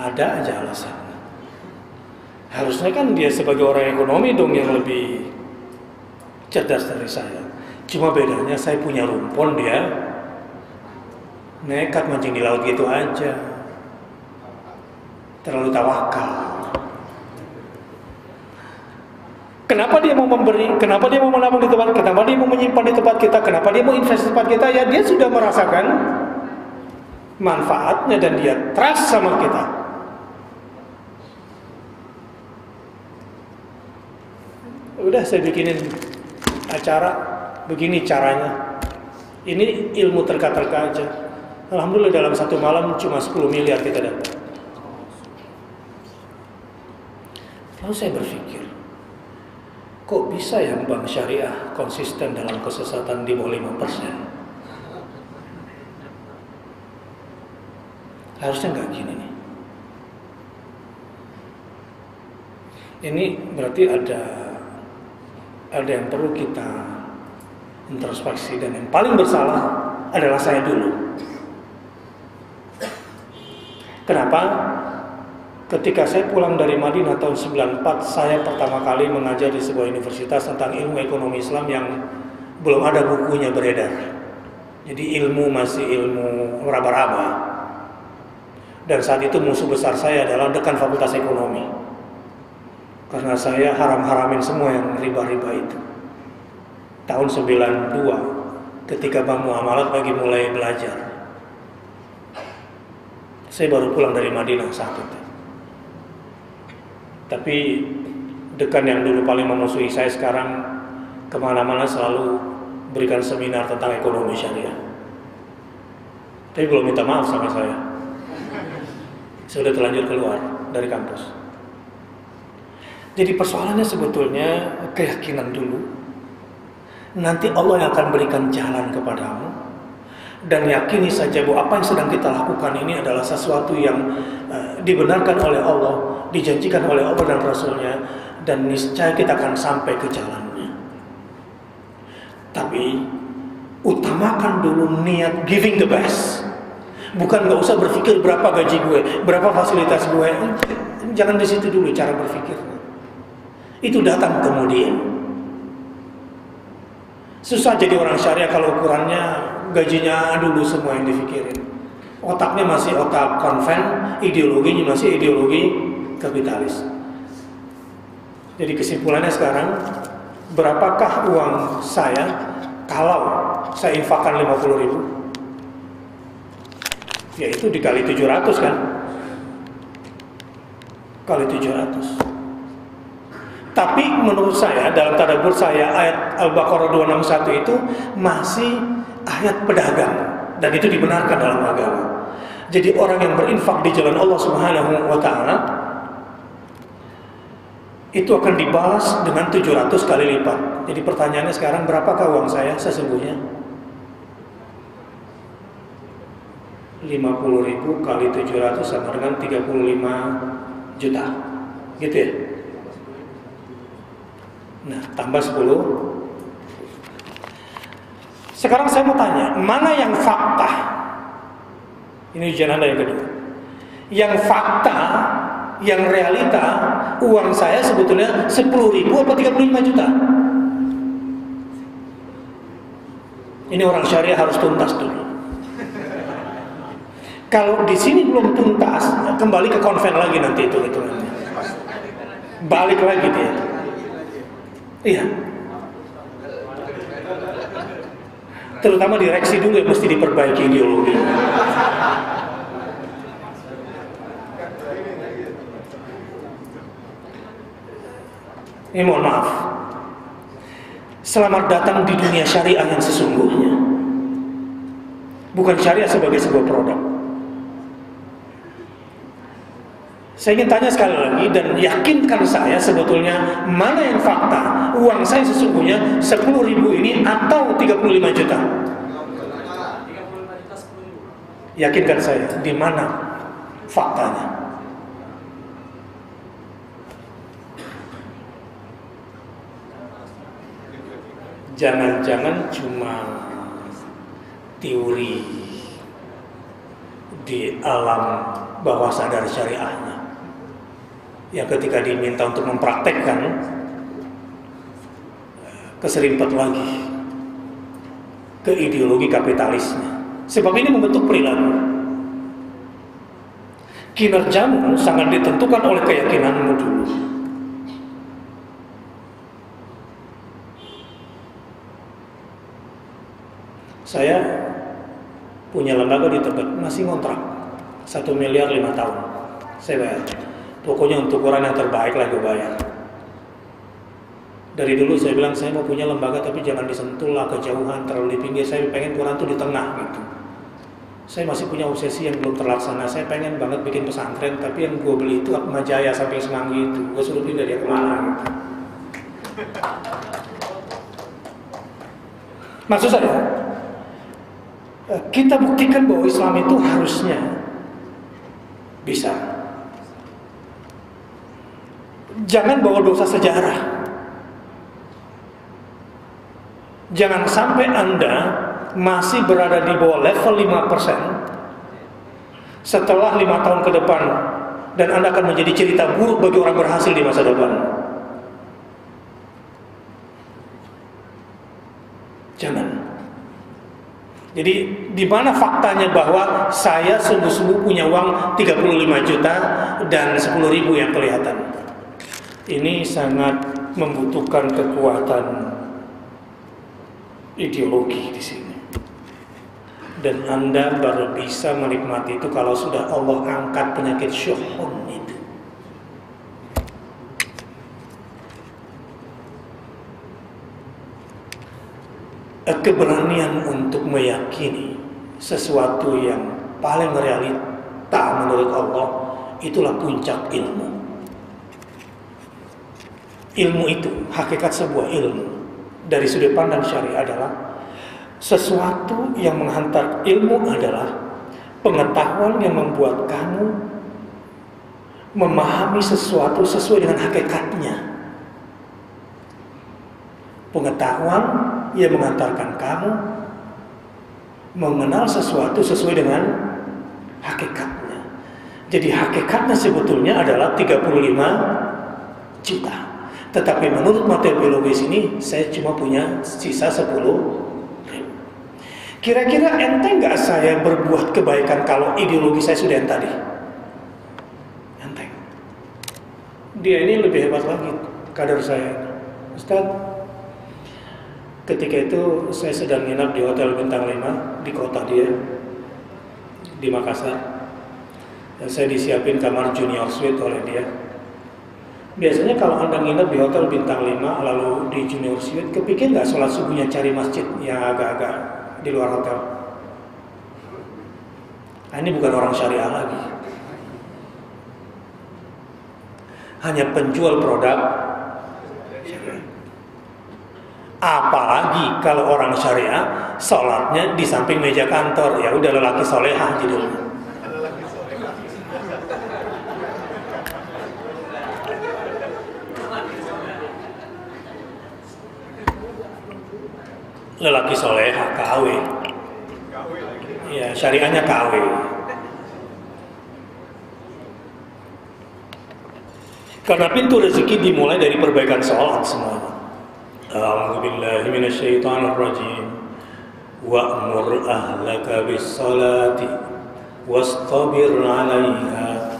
Ada aja alasan. Harusnya kan dia sebagai orang ekonomi dong yang lebih cerdas dari saya. Cuma bedanya saya punya rumpun, dia nekat mancing di laut gitu aja. Terlalu tawakal. Kenapa dia mau memberi? Kenapa dia mau menabung di tempat? Kenapa dia mau menyimpan di tempat kita? Kenapa dia mau investasi di tempat kita? Ya dia sudah merasakan manfaatnya dan dia trust sama kita. Udah saya bikinin acara, begini caranya. Ini ilmu terka-terka aja. Alhamdulillah dalam satu malam cuma 10 miliar kita dapat. Lalu saya berpikir, kok bisa ya bank syariah konsisten dalam kesesatan di bawah 5%? Harusnya nggak gini nih. Ini berarti ada yang perlu kita introspeksi, dan yang paling bersalah adalah saya dulu. Kenapa? Ketika saya pulang dari Madinah tahun 94, saya pertama kali mengajar di sebuah universitas tentang ilmu ekonomi Islam yang belum ada bukunya beredar. Jadi ilmu masih ilmu raba-raba. Dan saat itu musuh besar saya adalah dekan Fakultas Ekonomi. Karena saya haram-haramin semua yang riba-riba itu. Tahun 92, ketika Bang Muamalat lagi mulai belajar. Saya baru pulang dari Madinah saat itu. Tapi dekan yang dulu paling memusuhi saya sekarang kemana-mana selalu berikan seminar tentang ekonomi syariah. Tapi belum minta maaf sama saya. Sudah terlanjur keluar dari kampus. Jadi persoalannya sebetulnya keyakinan dulu. Nanti Allah yang akan berikan jalan kepadamu. Dan yakini saja bahwa apa yang sedang kita lakukan ini adalah sesuatu yang dibenarkan oleh Allah, dijanjikan oleh Allah dan Rasulnya, dan niscaya kita akan sampai ke jalannya. Tapi utamakan dulu niat giving the best. Bukan nggak usah berpikir berapa gaji gue, berapa fasilitas gue. Jangan di situ dulu cara berpikirnya. Itu datang kemudian. Susah jadi orang syariah kalau ukurannya gajinya dulu semua yang dipikirin. Otaknya masih otak konven, ideologinya masih ideologi kapitalis. Jadi kesimpulannya sekarang, berapakah uang saya kalau saya infakkan 50.000? Ya itu dikali 700 kan? Kali 700. Tapi menurut saya, dalam tadabbur saya, ayat Al-Baqarah 261 itu masih ayat pedagang, dan itu dibenarkan dalam agama. Jadi orang yang berinfak di jalan Allah Subhanahu wa taala itu akan dibalas dengan 700 kali lipat. Jadi pertanyaannya sekarang, berapakah uang saya sesungguhnya? 50.000 kali 700 sama dengan 35 juta. Gitu ya? Nah, tambah 10. Sekarang saya mau tanya, mana yang fakta? Ini ujian Anda yang kedua. Yang fakta, yang realita, uang saya sebetulnya 10.000 atau 35 juta? Ini orang syariah harus tuntas dulu. Kalau di sini belum tuntas, kembali ke konven lagi nanti itu hitungannya. Balik lagi dia. Iya. Terutama direksi dulu yang mesti diperbaiki ideologi. Ini mohon maaf. Selamat datang di dunia syariah yang sesungguhnya. Bukan syariah sebagai sebuah produk. Saya ingin tanya sekali lagi dan yakinkan saya sebetulnya mana yang fakta, uang saya sesungguhnya 10.000 ini atau 35 juta. Yakinkan saya, di mana faktanya? Jangan-jangan cuma teori di alam bawah sadar syariahnya, yang ketika diminta untuk mempraktekkan keserimpet lagi ke ideologi kapitalisnya. Sebab ini membentuk perilaku. Kinerjamu sangat ditentukan oleh keyakinanmu dulu. Saya punya lembaga di Tebet, masih ngontrak 1 miliar 5 tahun. Saya bayar. Pokoknya untuk ukuran yang terbaik lah gue bayar. Dari dulu saya bilang saya mau punya lembaga tapi jangan disentuh lah, kejauhan, terlalu di pinggir. Saya pengen ukuran tuh di tengah gitu. Saya masih punya obsesi yang belum terlaksana. Saya pengen banget bikin pesantren, tapi yang gue beli itu Atma Jaya sampai Semanggi itu. Gue suruh pindah dia kemana gitu. Maksud saya, kita buktikan bahwa Islam itu harusnya bisa. Jangan bawa dosa sejarah. Jangan sampai Anda masih berada di bawah level 5% setelah 5 tahun ke depan, dan Anda akan menjadi cerita buruk bagi orang berhasil di masa depan. Jangan. Jadi di mana faktanya bahwa saya sungguh-sungguh punya uang 35 juta dan 10.000 yang kelihatan? Ini sangat membutuhkan kekuatan ideologi di sini. Dan Anda baru bisa menikmati itu kalau sudah Allah angkat penyakit syuhun itu. Keberanian untuk meyakini sesuatu yang paling realita menurut Allah, itulah puncak ilmu. Ilmu itu, hakikat sebuah ilmu dari sudut pandang syariah adalah sesuatu yang menghantar ilmu adalah pengetahuan yang membuat kamu memahami sesuatu sesuai dengan hakikatnya. Pengetahuan yang mengantarkan kamu mengenal sesuatu sesuai dengan hakikatnya. Jadi hakikatnya sebetulnya adalah 35 juta. Tetapi menurut materi biologis ini saya cuma punya sisa 10.000. Kira-kira enteng nggak saya berbuat kebaikan kalau ideologi saya sudah yang tadi? Enteng. Dia ini lebih hebat lagi kader saya. Ustaz, ketika itu saya sedang nginap di hotel bintang 5 di kota dia, di Makassar. Dan saya disiapin kamar junior suite oleh dia. Biasanya kalau Anda nginap di hotel bintang 5 lalu di junior suite, kepikir nggak sholat subuhnya cari masjid yang agak-agak di luar hotel? Nah, ini bukan orang syariah lagi. Hanya penjual produk syariah. Apalagi kalau orang syariah sholatnya di samping meja kantor, ya udah lelaki solehah judulnya. Lelaki solehah KW. Ya, syariahnya KW. Karena pintu rezeki dimulai dari perbaikan sholat semuanya. A'udzubillahi minasyaitonirrajim. Wa'mur ahlaka bis-salati wastabir 'alaiha.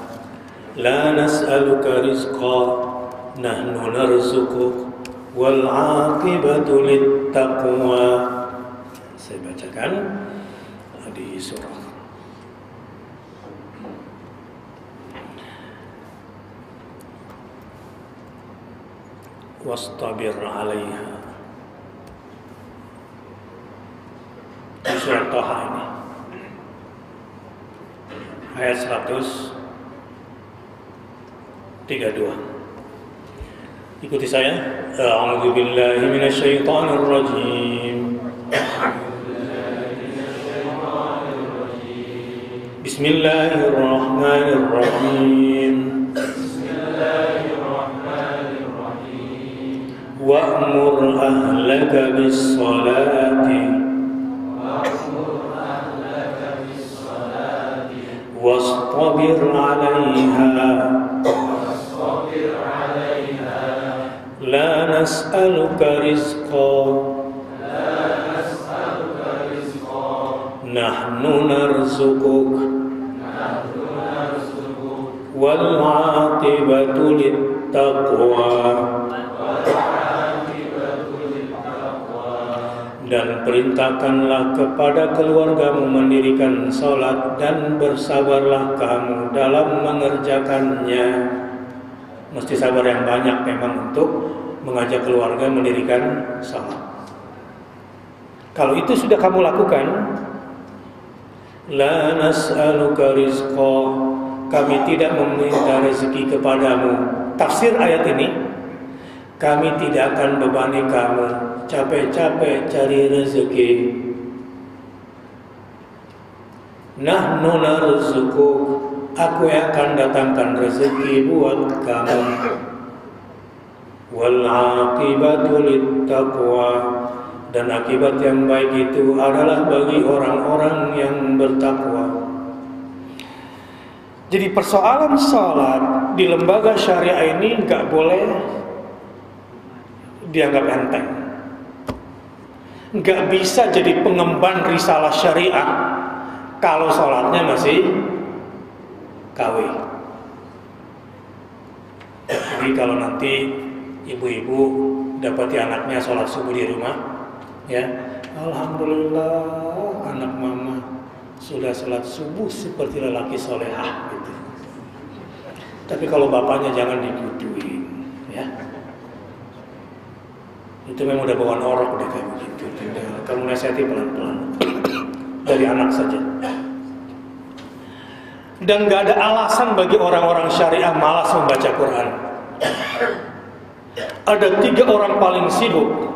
La nas'aluka rizqa, nahnu narzuquk. Wal 'aqibatu lit-taqwa. Saya bacakan di surah wastabir 'alaiha. Di surat Thaha ini ayat 132. Ikuti saya. A'udzu billahi minasyaitonir rajim. Bismillahirrahmanirrahim. Wa'mur ahlaka bis-salati wastabir 'alaiha. La nas'aluka rizqa, nahnu narzuquk. Wal 'aqibatu lit-taqwa. Dan Dan perintahkanlah kepada keluargamu mendirikan salat, dan bersabarlah kamu dalam mengerjakannya. Mesti sabar yang banyak memang untuk mengajak keluarga mendirikan salat. Kalau itu sudah kamu lakukan, la nas'aluka rizqa, kami tidak meminta rezeki kepadamu. Tafsir ayat ini, kami tidak akan bebani kamu capek-capek cari rezeki. Nahnu narzuquk, aku yang akan datangkan rezeki buat kamu. Wal aqibatu littaqwa, dan akibat yang baik itu adalah bagi orang-orang yang bertakwa. Jadi persoalan salat di lembaga syariah ini nggak boleh dianggap enteng. Nggak bisa jadi pengemban risalah syariah kalau salatnya masih KW. Jadi kalau nanti ibu-ibu dapati anaknya sholat subuh di rumah, ya, alhamdulillah anak mama sudah sholat subuh seperti lelaki solehah gitu. Tapi kalau bapaknya jangan digituin, ya. Itu memang udah bawaan orok deh kayak begitu. Kamu nasihati pelan-pelan dari anak saja. Dan gak ada alasan bagi orang-orang syariah malas membaca Quran. Ada 3 orang paling sibuk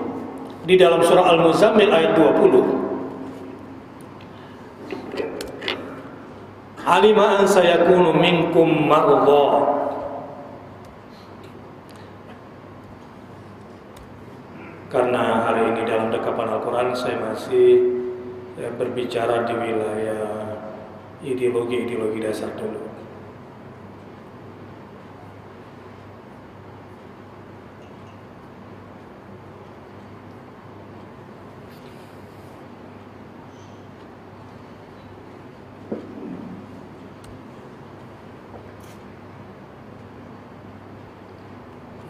di dalam surah Al-Muzammil ayat 20. Alima an sayakunu minkum marudha. Karena hari ini dalam dekapan Al-Quran saya masih berbicara di wilayah ideologi dasar dulu.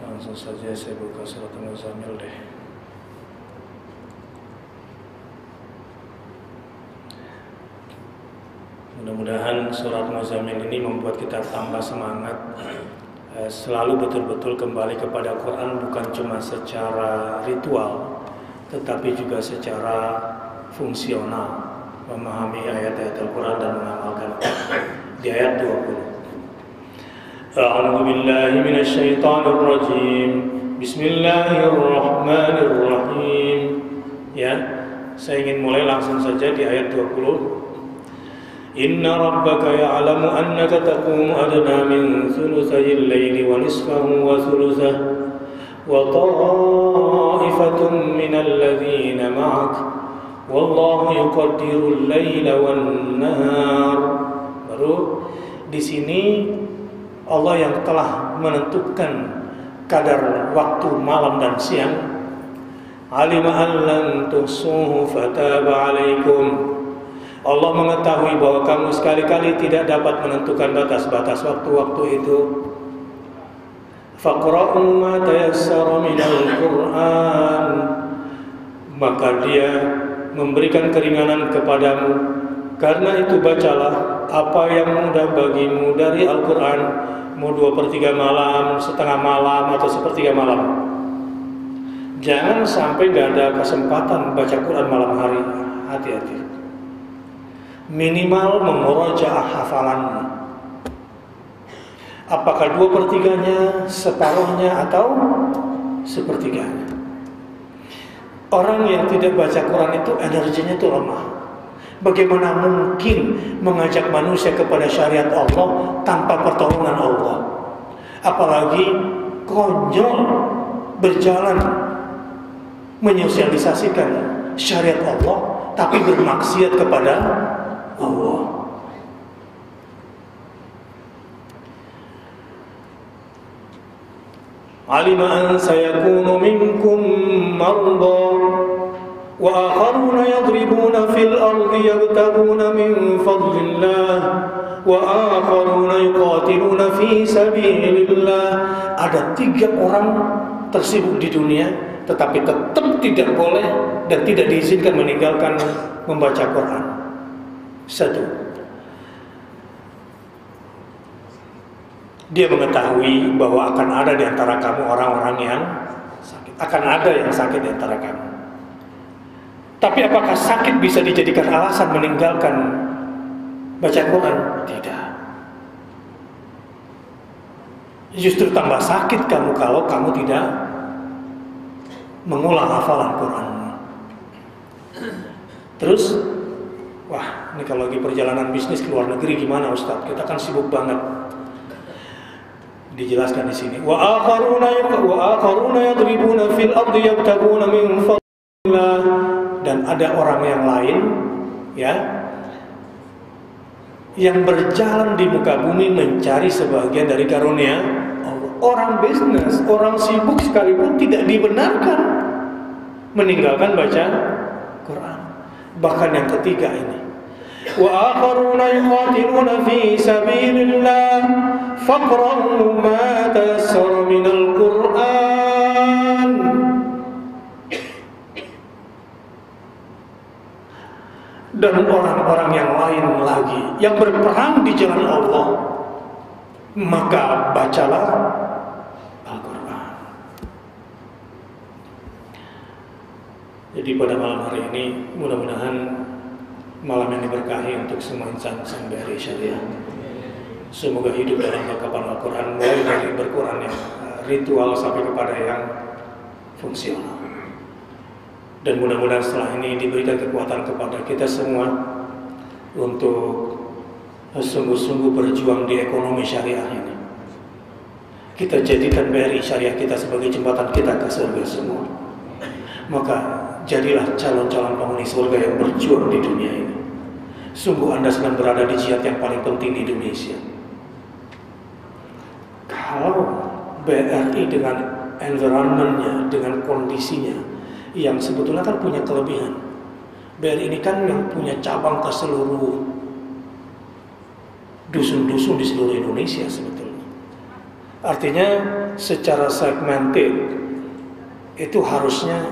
Langsung saja saya buka surat Al-Muzammil deh. Mudah-mudahan surat Muzammil ini membuat kita tambah semangat, selalu betul-betul kembali kepada Quran, bukan cuma secara ritual tetapi juga secara fungsional, memahami ayat-ayat Al-Quran dan mengamalkan. Di ayat 20, A'udzu billahi minasy syaithanir rajim. Bismillahirrahmanirrahim. Ya, saya ingin mulai langsung saja di ayat 20. Inna rabbaka ya'lamu annaka taqumu adna min thuluthay al-layli wa nisfahu wa thuluthahu wa ta'ifatun min alladhina ma'ak wallahu yuqaddiru al-layla wan-nahar. Baru di sini Allah yang telah menentukan kadar waktu malam dan siang. Alima an lan tuhsuhu fataba 'alaikum. Allah mengetahui bahwa kamu sekali-kali tidak dapat menentukan batas-batas waktu-waktu itu. Faqra'u ma tayassara minal Qur'an. Maka dia memberikan keringanan kepadamu. Karena itu bacalah apa yang mudah bagimu dari Al-Quran. Mau 2/3 malam, setengah malam, atau 1/3 malam. Jangan sampai gak ada kesempatan baca Quran malam hari. Hati-hati. Minimal memurojaah hafalanmu. Apakah 2/3-nya, separuhnya, atau 1/3-nya. Orang yang tidak baca Quran itu energinya itu lemah. Bagaimana mungkin mengajak manusia kepada syariat Allah tanpa pertolongan Allah? Apalagi konyol berjalan menyosialisasikan syariat Allah tapi bermaksiat kepada Allah. Alima an sayakunu minkum marda wa akharuna yadribuna fil ardi yabtaguna min fadlillah wa akharuna yuqatiluna fi sabilillah. Ada 3 orang tersibuk di dunia tetapi tetap tidak boleh dan tidak diizinkan meninggalkan membaca Quran. Satu, dia mengetahui bahwa akan ada di antara kamu orang-orang yang sakit. Akan ada yang sakit di antara kamu. Tapi apakah sakit bisa dijadikan alasan meninggalkan baca Quran? Tidak. Justru tambah sakit kamu kalau kamu tidak mengulang hafalan Quran. Terus, wah, ini kalau lagi perjalanan bisnis ke luar negeri gimana Ustaz? Kita kan sibuk banget. Dijelaskan di sini. Wa akharuna yadribuna fil ardi yabtaguna min fadlillah. Dan ada orang yang lain, ya, yang berjalan di muka bumi mencari sebagian dari karunia Allah. Orang bisnis, orang sibuk sekalipun tidak dibenarkan meninggalkan baca Quran. Bahkan yang ketiga ini, wa akharuna yuqatiluna fi sabilillah faqra'u ma tayassara minal Quran. Dan orang-orang yang lain lagi yang berperang di jalan Allah, maka bacalah Al-Quran. Jadi pada malam hari ini mudah-mudahan malam yang diberkahi untuk semua insan BRI Syariah. Semoga hidup dalam kekapan Al-Quran, mulai dari berquran yang ritual sampai kepada yang fungsional. Dan mudah-mudahan setelah ini diberikan kekuatan kepada kita semua untuk sungguh-sungguh berjuang di ekonomi syariah ini. Kita jadikan BRI Syariah kita sebagai jembatan kita ke surga semua. Maka jadilah calon-calon penghuni surga yang berjuang di dunia ini. Sungguh Anda sedang berada di jihad yang paling penting di Indonesia. Kalau BRI dengan environment-nya, dengan kondisinya, yang sebetulnya kan punya kelebihan. BRI ini kan yang punya cabang ke seluruh dusun-dusun di seluruh Indonesia sebetulnya. Artinya secara segmented itu harusnya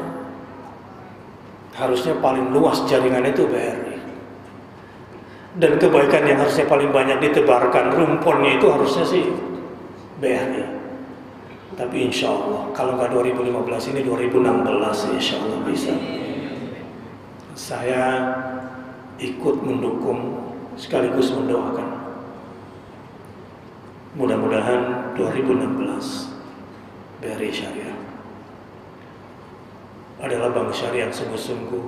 paling luas jaringan itu BRI. Dan kebaikan yang harusnya paling banyak ditebarkan rumpunnya itu harusnya sih BRI. Tapi insya Allah kalau nggak 2015 ini 2016 insya Allah bisa. Saya ikut mendukung sekaligus mendoakan. Mudah-mudahan 2016 BRI Syariah adalah bank syariah yang sungguh-sungguh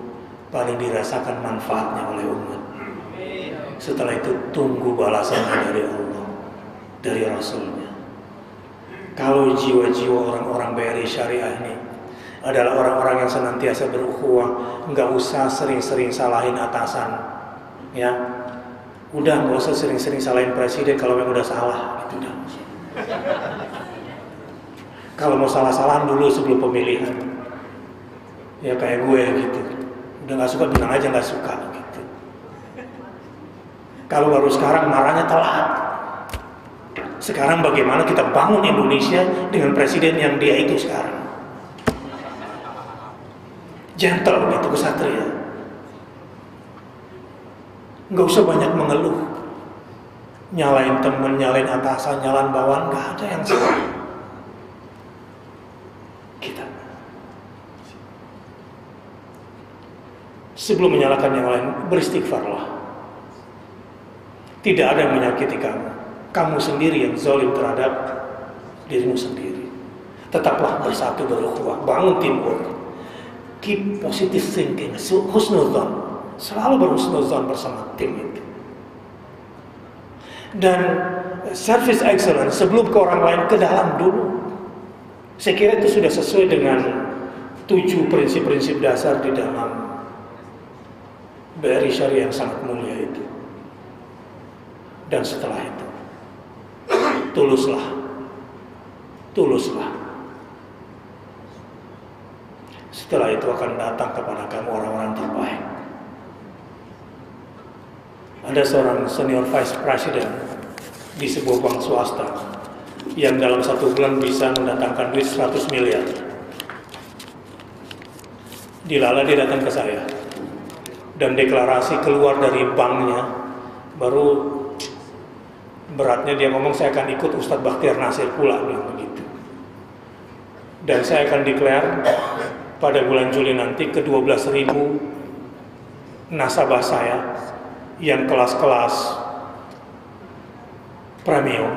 paling dirasakan manfaatnya oleh umat. Setelah itu tunggu balasannya dari Allah, dari Rasulnya. Kalau jiwa-jiwa orang-orang BRI Syariah ini adalah orang-orang yang senantiasa berukhuwah, nggak usah sering-sering salahin atasan, ya, udah nggak usah sering-sering salahin presiden kalau memang udah salah, gitu dah. Kalau mau salah-salahan dulu sebelum pemilihan, ya kayak gue gitu, udah nggak suka bilang aja nggak suka, gitu. Kalau baru sekarang marahnya telat. Sekarang bagaimana kita bangun Indonesia dengan presiden yang dia itu sekarang. Gentle gitu, kesatria. Nggak usah banyak mengeluh. Nyalain temen, nyalain atasan, nyalain bawahan, nggak ada yang salah. Kita. Sebelum menyalahkan yang lain, beristighfarlah. Tidak ada yang menyakiti kamu. Kamu sendiri yang zalim terhadap dirimu sendiri. Tetaplah bersatu, berukhuwah, bangun teamwork. Keep positive thinking, husnuzan. Selalu berhusnuzan bersama tim itu. Dan service excellence sebelum ke orang lain, ke dalam dulu. Saya kira itu sudah sesuai dengan 7 prinsip-prinsip dasar di dalam BRI Syariah yang sangat mulia itu. Dan setelah itu tuluslah. Setelah itu akan datang kepada kamu orang-orang terbaik. Ada seorang senior vice president di sebuah bank swasta yang dalam 1 bulan bisa mendatangkan duit 100 miliar. Dilala dia datang ke saya dan deklarasi keluar dari banknya, baru beratnya dia ngomong, saya akan ikut Ustadz Bakhtiar Nasir pula, bilang begitu. Dan saya akan declare pada bulan Juli nanti ke 12.000 nasabah saya yang kelas-kelas premium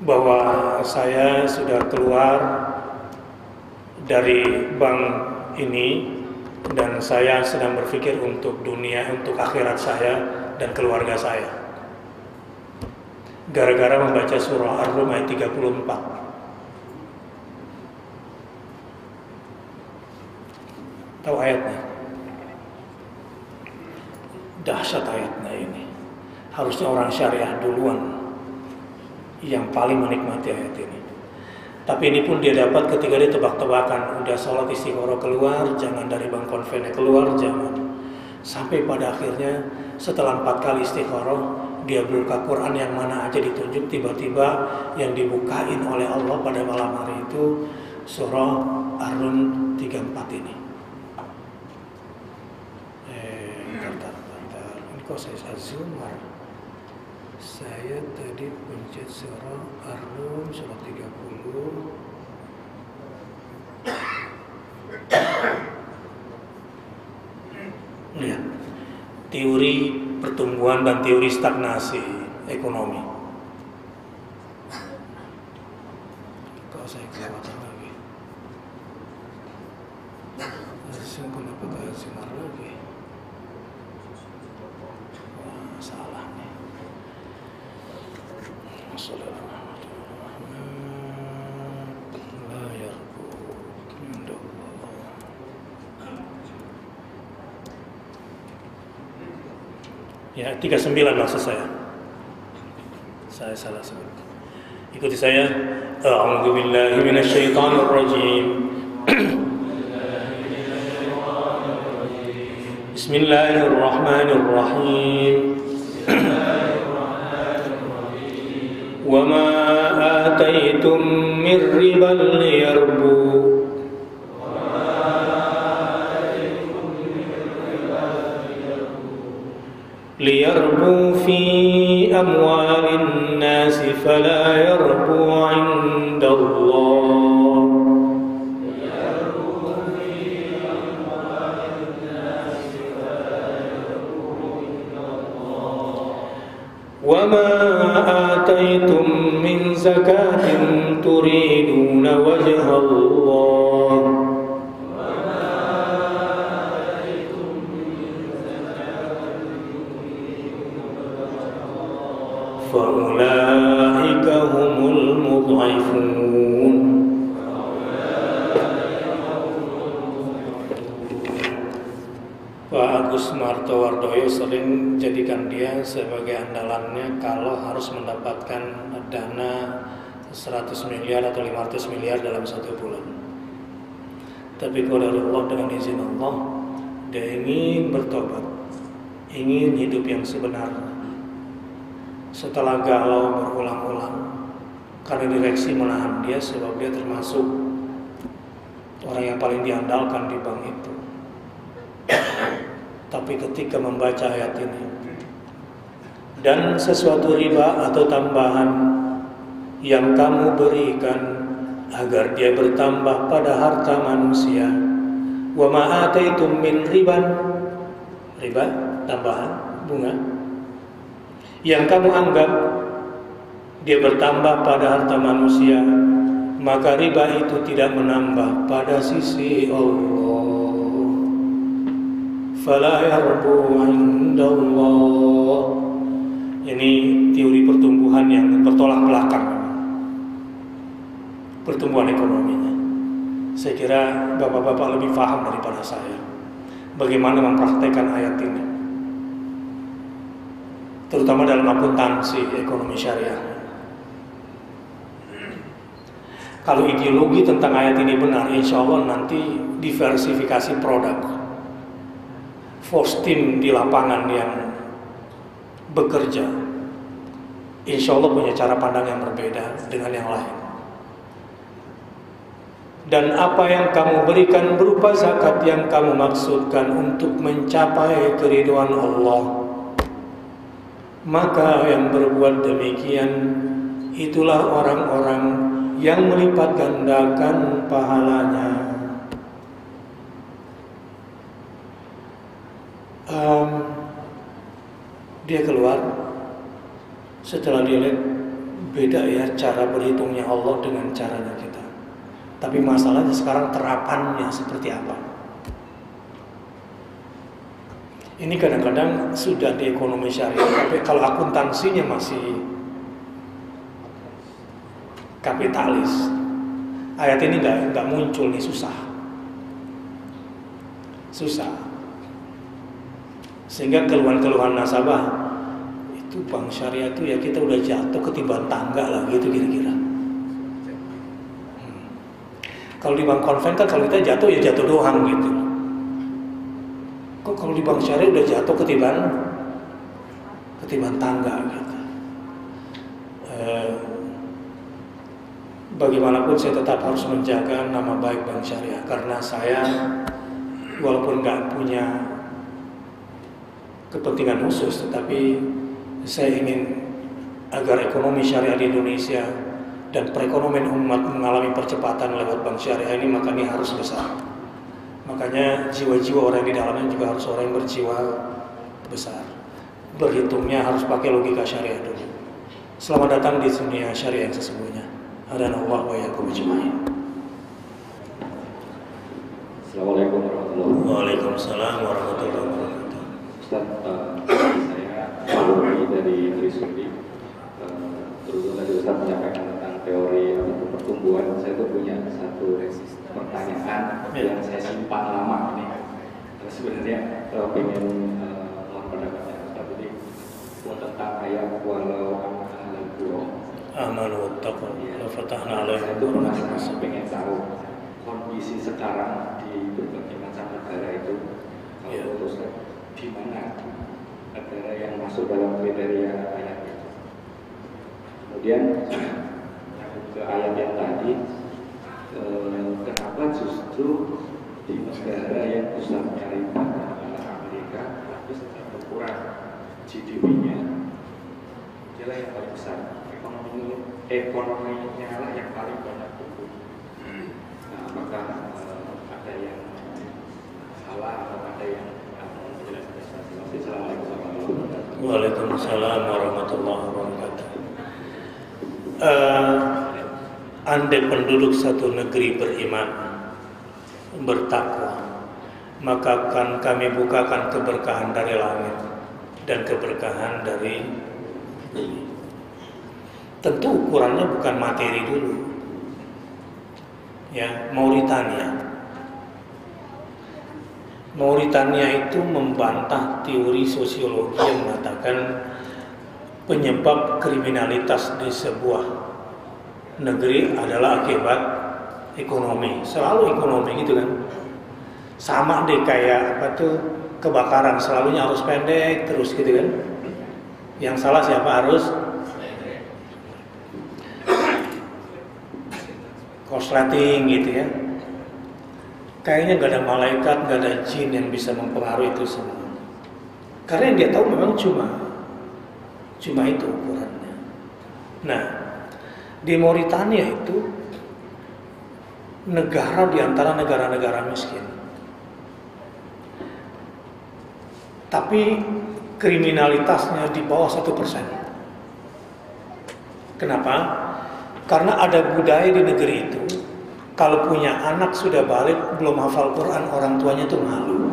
bahwa saya sudah keluar dari bank ini dan saya sedang berpikir untuk dunia, untuk akhirat saya dan keluarga saya. Gara-gara membaca surah Ar-Rum ayat 34. Tahu ayatnya? Dahsyat ayatnya ini. Harusnya orang syariah duluan yang paling menikmati ayat ini. Tapi ini pun dia dapat ketika dia tebak-tebakan, udah sholat istikharah keluar, jangan dari bank konvennya keluar, jangan. Sampai pada akhirnya setelah 4 kali istikharah, dia buka Quran yang mana aja ditunjuk, tiba-tiba yang dibukain oleh Allah pada malam hari itu surah Ar-Rum 34 ini. Ini kok saya zoom? Saya tadi pencet surah Ar-Rum surah 30. Ya, teori pertumbuhan dan teori stagnasi ekonomi. Kalau saya kelewatan lagi, saya kenapa gak sinar lagi? Wah, salah nih. Ya, 39 maksud saya. Saya salah sebut. Ikuti saya. A'udzu billahi minasy syaithanir rajim. Bismillahirrahmanirrahim. Wa ma ataitum min riban liyarbu fi amwalin nasi fala yarbu 'inda Allah. Wa ma ataitum min zakatin turiduna wajha Allah. فَأُولَٰئِكَ هُمُ الْمُضْعِفُونَ. Pak Agus Martowardoyo sering jadikan dia sebagai andalannya kalau harus mendapatkan dana 100 miliar atau 500 miliar dalam 1 bulan. Tapi kalau dari Allah, dengan izin Allah, dia ingin bertobat, ingin hidup yang sebenarnya. Setelah galau berulang-ulang karena direksi menahan dia, sebab dia termasuk orang yang paling diandalkan di bank itu. Tapi ketika membaca ayat ini, dan sesuatu riba atau tambahan yang kamu berikan agar dia bertambah pada harta manusia, wa ma ataitum min riban, riba tambahan bunga, yang kamu anggap dia bertambah pada harta manusia, maka riba itu tidak menambah pada sisi Allah. Fala yarbu 'inda Allah. Ini teori pertumbuhan yang bertolak belakang, pertumbuhan ekonominya. Saya kira bapak-bapak lebih paham daripada saya bagaimana mempraktekkan ayat ini, terutama dalam akuntansi ekonomi syariah. Kalau ideologi tentang ayat ini benar, insya Allah nanti diversifikasi produk. Force team di lapangan yang bekerja, insya Allah punya cara pandang yang berbeda dengan yang lain. dan apa yang kamu berikan berupa zakat yang kamu maksudkan untuk mencapai keridhaan Allah, maka yang berbuat demikian itulah orang-orang yang melipat gandakan pahalanya. Dia keluar, setelah dia lihat beda ya cara berhitungnya Allah dengan caranya kita. Tapi masalahnya sekarang terapannya seperti apa? Ini kadang-kadang sudah di ekonomi syariah, tapi kalau akuntansinya masih kapitalis, ayat ini nggak muncul nih, susah. Sehingga keluhan-keluhan nasabah itu bank syariah itu ya kita udah jatuh ketiban tangga lah gitu kira-kira. Kalau di bank konven kan kalau kita jatuh ya jatuh doang gitu. Kok kalau di bank syariah udah jatuh ketiban tangga gitu. Bagaimanapun saya tetap harus menjaga nama baik bank syariah, karena saya walaupun nggak punya kepentingan khusus, tetapi saya ingin agar ekonomi syariah di Indonesia dan perekonomian umat mengalami percepatan lewat bank syariah ini, maka ini harus besar. Makanya jiwa-jiwa orang di dalamnya juga harus orang yang berjiwa besar. Berhitungnya harus pakai logika syariah dulu. Selamat datang di dunia syariah yang sesungguhnya. Hadanallah wa iyyakum ajma'in.
Assalamualaikum warahmatullahi wabarakatuh.
Waalaikumsalam warahmatullahi wabarakatuh.
Ustaz, saya Pak dari Trisudi. Terus tadi Ustaz menyampaikan tentang teori pertumbuhan. Saya tuh punya satu pertanyaan yang saya simpan lama ini. Sebenarnya pengen mohon pendapatnya Ustaz. Jadi tentang ayat walau
amanu wattaqu la fatahna alaihim
barakatin. Saya pengen tahu kondisi sekarang di berbagai macam negara itu, kalau terus di mana negara yang masuk dalam kriteria ayat itu. Kemudian ke ayat yang tadi, kenapa justru di negara yang pusatnya riba adalah Amerika, tapi secara ukuran GDP-nya dia yang paling besar, ekonominya lah yang paling banyak tumbuh. Nah, apakah ada yang salah atau ada yang menjelaskan? Assalamualaikum warahmatullahi wabarakatuh.
Waalaikumsalam warahmatullahi wabarakatuh. Andai penduduk satu negeri beriman, bertakwa, maka akan kami bukakan keberkahan dari langit dan keberkahan dari bumi. Tentu ukurannya bukan materi dulu. Ya, Mauritania itu membantah teori sosiologi yang mengatakan penyebab kriminalitas di sebuah negeri adalah akibat ekonomi. Selalu ekonomi gitu kan. Sama deh kayak apa tuh kebakaran, selalunya harus pendek terus gitu kan. Yang salah siapa? Harus korsleting gitu ya. Kayaknya gak ada malaikat, gak ada jin yang bisa mempengaruhi itu semua. Karena yang dia tahu memang cuma itu ukurannya. Nah, di Mauritania itu negara di antara negara-negara miskin. Tapi kriminalitasnya di bawah 1%. Kenapa? Karena ada budaya di negeri itu, kalau punya anak sudah balik belum hafal Quran, orang tuanya tuh malu.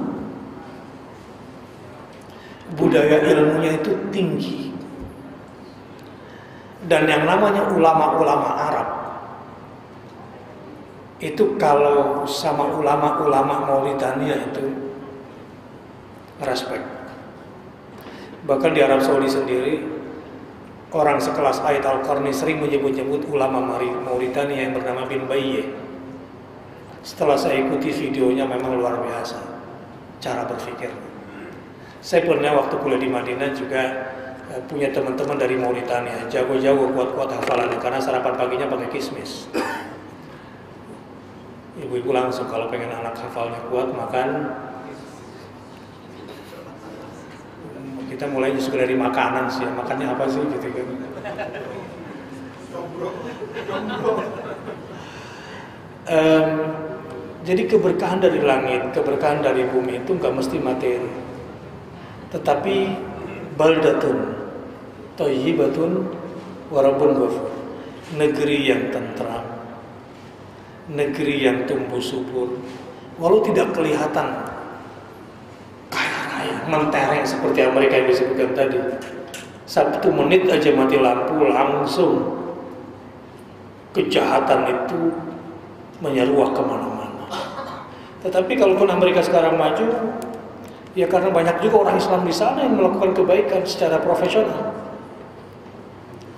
Budaya ilmunya itu tinggi. Dan yang namanya ulama-ulama Arab itu kalau sama ulama-ulama Mauritania itu respect. Bahkan di Arab Saudi sendiri, orang sekelas Ayat Al-Qarni sering menyebut-nyebut ulama Mauritania yang bernama Bin Baye. Setelah saya ikuti videonya, memang luar biasa cara berpikir. Saya pernah waktu kuliah di Madinah juga punya teman-teman dari Mauritania, jago-jago, kuat-kuat hafalannya karena sarapan paginya pakai kismis. ibu-ibu langsung kalau pengen anak hafalnya kuat makan. Kita mulai justru dari makanan sih, makannya apa sih gitu kan. Jadi keberkahan dari langit, keberkahan dari bumi itu nggak mesti materi, tetapi baldatun thayyibatun wa rabbun ghafur, negeri yang tentram, negeri yang tumbuh subur, walau tidak kelihatan mentereng seperti Amerika yang disebutkan tadi. 1 menit aja mati lampu langsung kejahatan itu menyeruak kemana-mana. Tetapi kalaupun Amerika sekarang maju, ya karena banyak juga orang Islam di sana yang melakukan kebaikan secara profesional.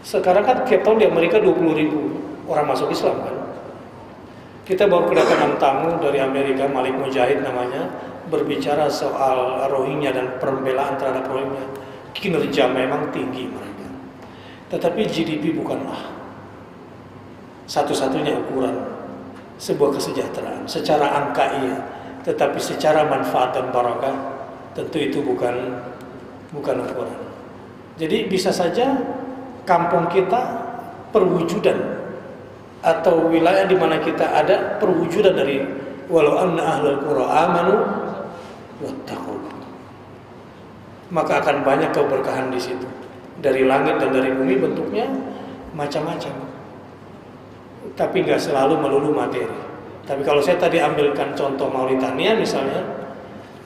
Sekarang kan tiap tahun di Amerika 20.000 orang masuk Islam kan. Kita baru kedatangan tamu dari Amerika, Malik Mujahid namanya, berbicara soal Rohingya dan pembelaan terhadap Rohingya. Kinerja memang tinggi mereka, tetapi GDP bukanlah satu-satunya ukuran sebuah kesejahteraan. Secara angka iya, tetapi secara manfaat dan barakah tentu itu bukan ukuran. Jadi bisa saja kampung kita perwujudan atau wilayah di mana kita ada perwujudan dari walau anna ahlul qura amanu wattaqu, maka akan banyak keberkahan di situ. Dari langit dan dari bumi bentuknya macam-macam, tapi nggak selalu melulu materi. Tapi kalau saya tadi ambilkan contoh Mauritania misalnya,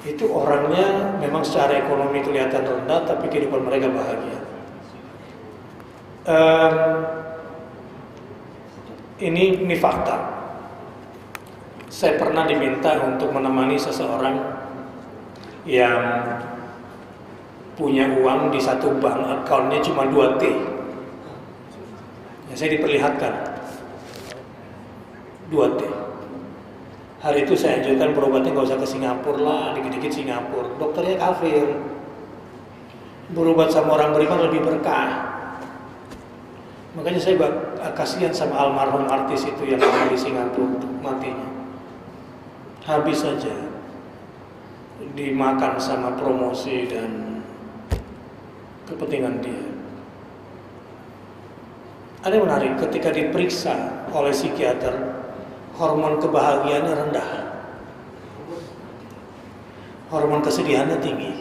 itu orangnya memang secara ekonomi kelihatan rendah, tapi kehidupan mereka bahagia. Ini fakta. Saya pernah diminta untuk menemani seseorang yang punya uang di satu bank, akunnya cuma 2T. Ya, saya diperlihatkan 2T. Hari itu saya anjurkan berobatnya nggak usah ke Singapura lah, dikit-dikit Singapura. Dokternya kafir. Berobat sama orang beriman lebih berkah. Makanya saya kasihan sama almarhum artis itu yang ada di Singapura matinya. Habis saja dimakan sama promosi dan kepentingan dia. Ada yang menarik, ketika diperiksa oleh psikiater, hormon kebahagiaannya rendah, hormon kesedihannya tinggi.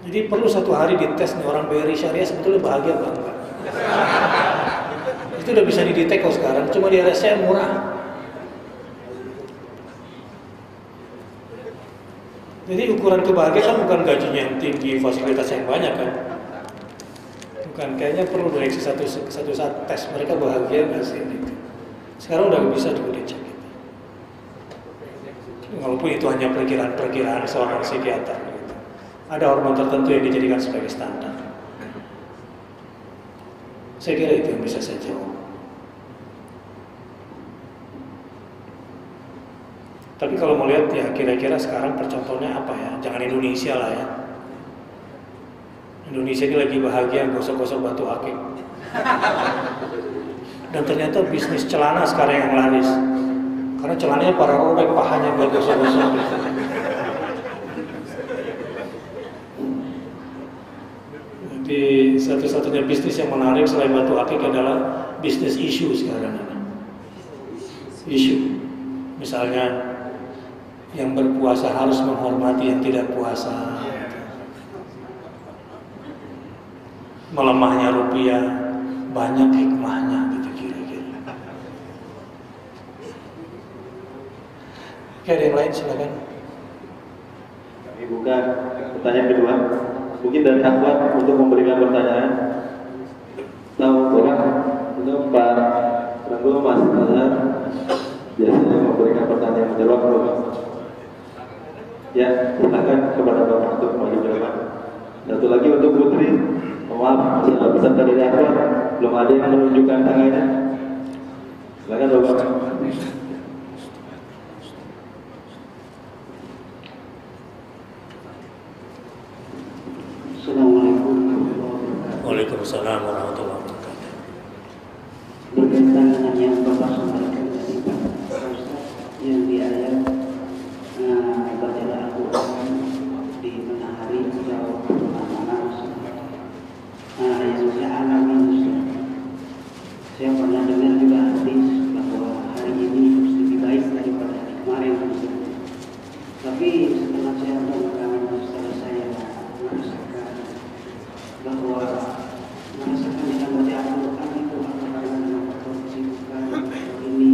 Jadi perlu satu hari dites nih orang BRI Syariah sebetulnya bahagia apa enggak. Itu udah bisa didetek kok sekarang, cuma di RSCM murah. Jadi ukuran kebahagiaan bukan gajinya yang tinggi, fasilitas yang banyak kan. Bukan, kayaknya perlu dari satu saat tes mereka bahagia nggak sih gitu. Sekarang udah bisa dicek. Walaupun itu hanya perkiraan seorang psikiater gitu. Ada hormon tertentu yang dijadikan sebagai standar. Saya kira itu yang bisa saya jawab. Tapi kalau mau lihat ya kira-kira sekarang percontohnya apa ya? Jangan Indonesia lah ya. Indonesia ini lagi bahagia gosok-gosok batu akik. Dan ternyata bisnis celana sekarang yang laris. Karena celananya para robek, pahanya buat gosok-gosok. Jadi satu-satunya bisnis yang menarik selain batu akik adalah bisnis isu sekarang ini. Isu, misalnya yang berpuasa harus menghormati yang tidak puasa. Melemahnya rupiah banyak hikmahnya gitu kira-kira. Oke, ada yang lain silakan.
Kami buka pertanyaan kedua. Mungkin dari akhwat untuk memberikan pertanyaan. Tahu orang untuk Pak Ranggo Mas Azhar biasanya memberikan pertanyaan menjawab belum? Ya, silakan kepada Bapak untuk maju ke depan. Satu lagi untuk Putri. Maaf, peserta dari akhwat belum ada yang menunjukkan tangannya. Silakan Bapak.
Assalamualaikum warahmatullahi wabarakatuh.
Waalaikumsalam warahmatullahi wabarakatuh.
Berkaitan dengan yang Bapak sampaikan tadi, Pak, setelah saya mendengar saya merasakan bahwa dengan baca Al-Quran itu akan kesibukan ini.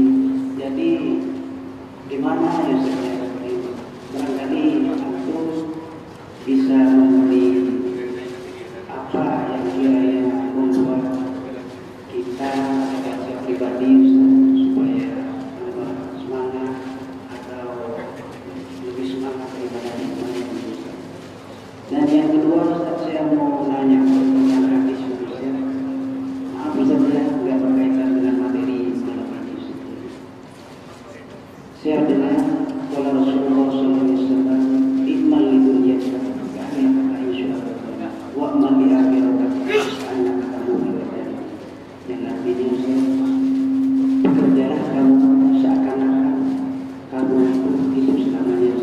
Jadi gimana ya saya barangkali antum bisa memberi apa yang kiranya membuat kita secara pribadi supaya semangat atau lebih semangat daripada ibadah. Dan yang kedua, Ustaz, saya mau nanya tentang hadis Ustaz. Maaf Ustaz, nggak berkaitan dengan materi dalam hadis. Saya dengar kalau Rasulullah SAW iman itu dia wa man bi akhirati anak kamu dari yang artinya bekerjalah kamu seakan-akan kamu itu hidup selamanya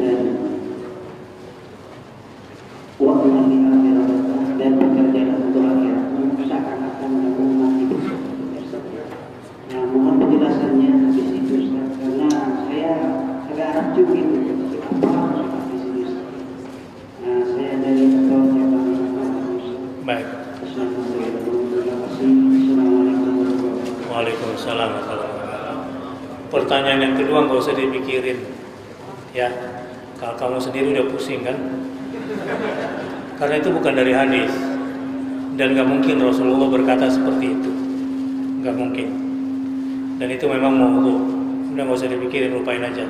dan wa man bi akhirati dan bekerjalah untuk akhiratmu seakan-akan kamu mati besok. Nah, mohon penjelasannya habis itu Ustaz, karena saya agak ragu gitu apa seperti ini. Nah, saya dari Ketua Cabang
Baik. Waalaikumsalam. Pertanyaan yang kedua nggak usah dipikirin, ya. Kalau kamu sendiri udah pusing kan? Karena itu bukan dari hadis dan nggak mungkin Rasulullah berkata seperti itu, nggak mungkin. Dan itu memang maudhu. Udah nggak usah dipikirin, lupain aja.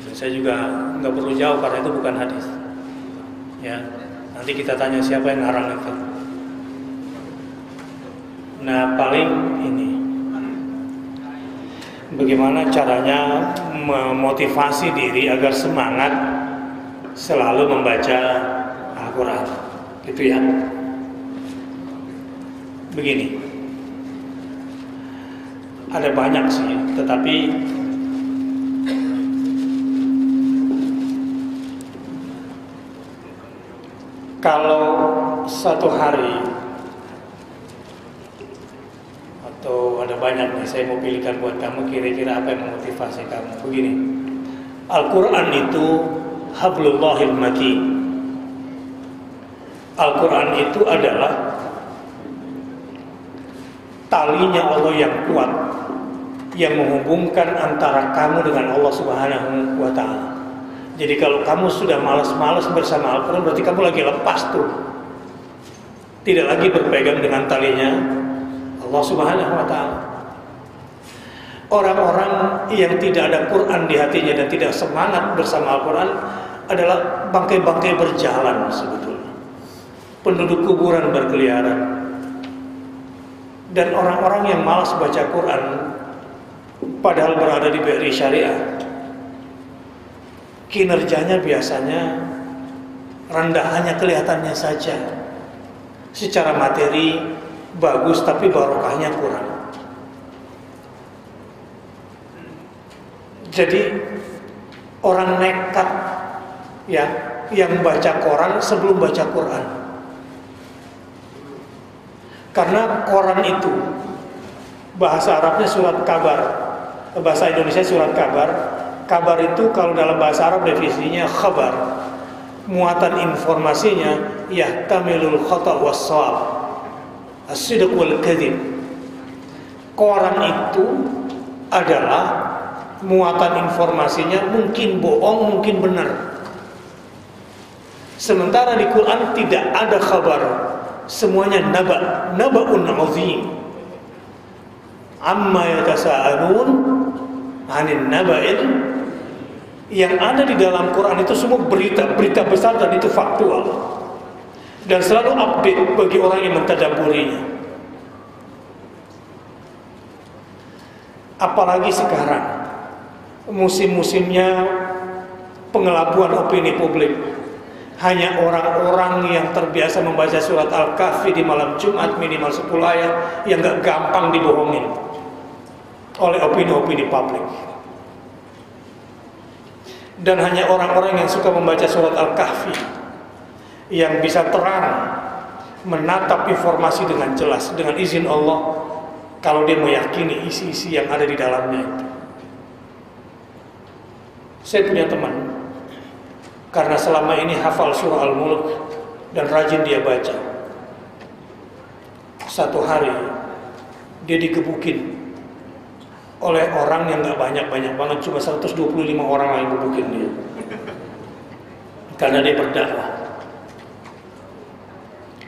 Dan saya juga nggak perlu jawab karena itu bukan hadis. Ya, nanti kita tanya siapa yang ngarang itu. Nah, paling ini bagaimana caranya memotivasi diri agar semangat selalu membaca Al-Quran, gitu ya. Begini, ada banyak sih, tetapi kalau satu hari atau ada banyak nih, saya mau pilihkan buat kamu kira-kira apa yang memotivasi kamu. Begini, Al-Quran itu hablullahil matin. Al-Quran itu adalah talinya Allah yang kuat yang menghubungkan antara kamu dengan Allah Subhanahu wa Ta'ala. Jadi kalau kamu sudah malas-malas bersama Al-Quran, berarti kamu lagi lepas tuh, tidak lagi berpegang dengan talinya Allah Subhanahu wa Ta'ala. Orang-orang yang tidak ada Quran di hatinya dan tidak semangat bersama Al-Quran adalah bangkai-bangkai berjalan sebetulnya, penduduk kuburan berkeliaran. Dan orang-orang yang malas baca Quran padahal berada di BRI Syariah, kinerjanya biasanya rendah, hanya kelihatannya saja. Secara materi bagus tapi barokahnya kurang. Jadi orang nekat ya yang baca Quran sebelum baca Quran. Karena Quran itu bahasa Arabnya surat kabar, bahasa Indonesia surat kabar. Kabar itu kalau dalam bahasa Arab definisinya khabar. Muatan informasinya yahtamilul khata' was-shawab, as-sidq wal kadhib. Quran itu adalah muatan informasinya mungkin bohong, mungkin benar. Sementara di Quran tidak ada khabar, semuanya naba'un 'azim. Amma yatasaalun 'anil naba'il. Yang ada di dalam Quran itu semua berita besar dan itu faktual dan selalu update bagi orang yang mentadabburinya. Apalagi sekarang musim-musimnya pengelabuan opini publik, hanya orang-orang yang terbiasa membaca surat Al-Kahfi di malam Jumat minimal 10 ayat yang gak gampang dibohongin oleh opini-opini publik. Dan hanya orang-orang yang suka membaca surat Al-Kahfi yang bisa terang menatap informasi dengan jelas dengan izin Allah kalau dia meyakini isi-isi yang ada di dalamnya itu. Saya punya teman, karena selama ini hafal surah Al-Mulk dan rajin dia baca. Satu hari dia digebukin oleh orang yang gak banyak-banyak banget, cuma 125 orang yang gebukin dia. Karena dia berdakwah.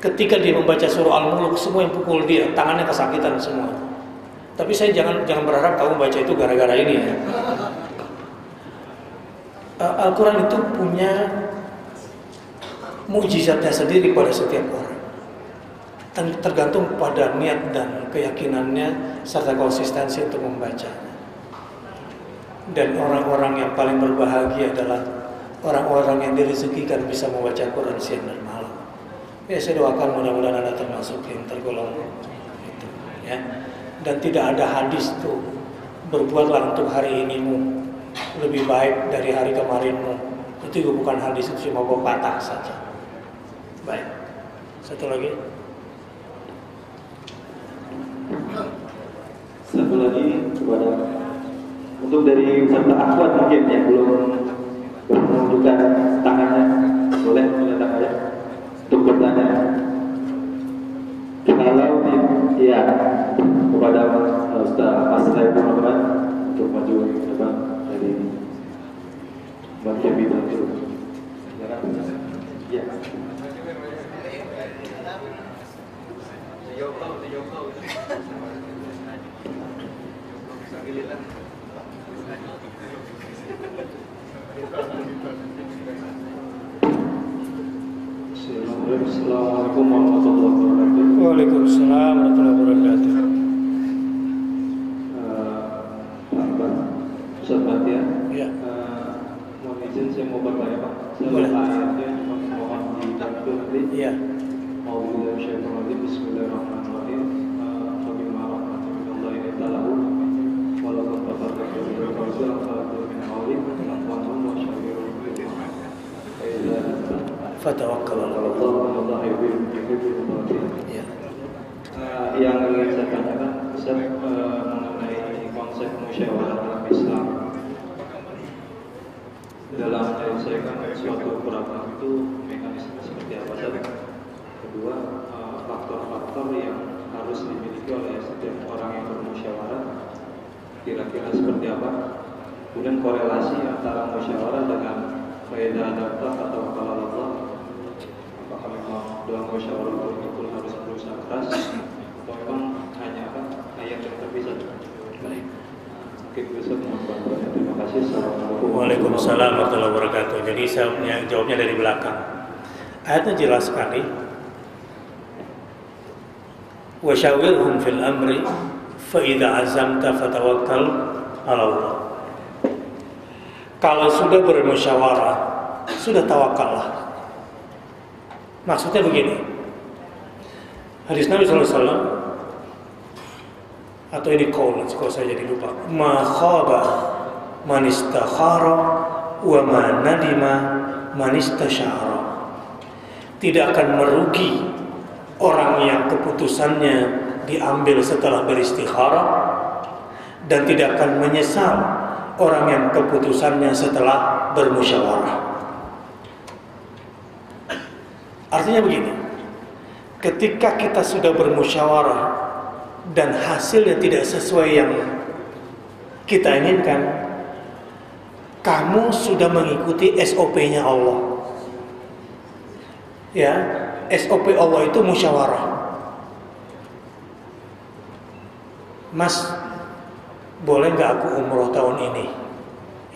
Ketika dia membaca surah Al-Mulk, semua yang pukul dia, tangannya kesakitan semua. Tapi saya jangan berharap kamu baca itu gara-gara ini ya. Al-Quran itu punya mukjizatnya sendiri pada setiap orang. Tergantung pada niat dan keyakinannya serta konsistensi untuk membacanya. Dan orang-orang yang paling berbahagia adalah orang-orang yang direzekikan bisa membaca Quran siang dan malam. Ya, saya doakan mudah-mudahan Anda termasuk yang tergolong itu, ya. Dan tidak ada hadis tuh berbuatlah untuk hari inimu lebih baik dari hari kemarinmu. Itu juga bukan hadis, itu cuma pepatah saja. Baik. Satu lagi.
Satu lagi kepada untuk dari peserta akhwat mungkin yang belum menunjukkan tangannya, boleh menyatakan tangannya untuk bertanya. Kalau ya kepada Ustaz Asrul Muhammad untuk maju ke depan dari bagian bidang itu. Ya. Assalamualaikum warahmatullahi wabarakatuh.
Waalaikumsalam warahmatullahi wabarakatuh.
Ustaz Fatia,
Ya.
mohon izin saya mau bertanya Pak. Saya
Boleh.
ayatnya cuma mohon dibantu nanti.
Iya.
Bismillahirrahmanirrahim. Bismillahirrahmanirrahim. Bagaimana rahmatullahi taala walaupun tafarraqu bi fawzil fa'atu min awli aqwamun wa syawirun fi
Fatawakkal 'ala Allah.
Allah
Ya.
Yang ingin saya tanyakan Ustaz, mengenai konsep musyawarah dalam Islam. Dalam menyelesaikan suatu problem itu mekanisme seperti apa saja? Kedua, faktor-faktor yang harus dimiliki oleh setiap orang yang bermusyawarah kira-kira seperti apa? Kemudian korelasi antara musyawarah dengan faedah adaptah atau kalau Allah, apakah memang dalam musyawarah betul harus berusaha keras atau memang hanya ayat yang terpisah?
Baik.
Mungkin bisa membantunya. Terima kasih. Assalamualaikum.
Waalaikumsalam warahmatullahi wabarakatuh. Jadi saya jawabnya dari belakang. Ayatnya jelas sekali. Wa syawirhum fil amri fa idza azamta fatawakkal 'ala Allah. Kalau sudah bermusyawarah, sudah tawakallah. Maksudnya begini. Hadis Nabi SAW atau ini qaul, kalau saya jadi lupa. Ma khaba man istakhara wa ma nadima man istasyara. Tidak akan merugi orang yang keputusannya diambil setelah beristikharah, dan tidak akan menyesal orang yang keputusannya setelah bermusyawarah. Artinya begini, ketika kita sudah bermusyawarah dan hasilnya tidak sesuai yang kita inginkan, kamu sudah mengikuti SOP-nya Allah. Ya, SOP Allah itu musyawarah. Mas, boleh nggak aku umroh tahun ini?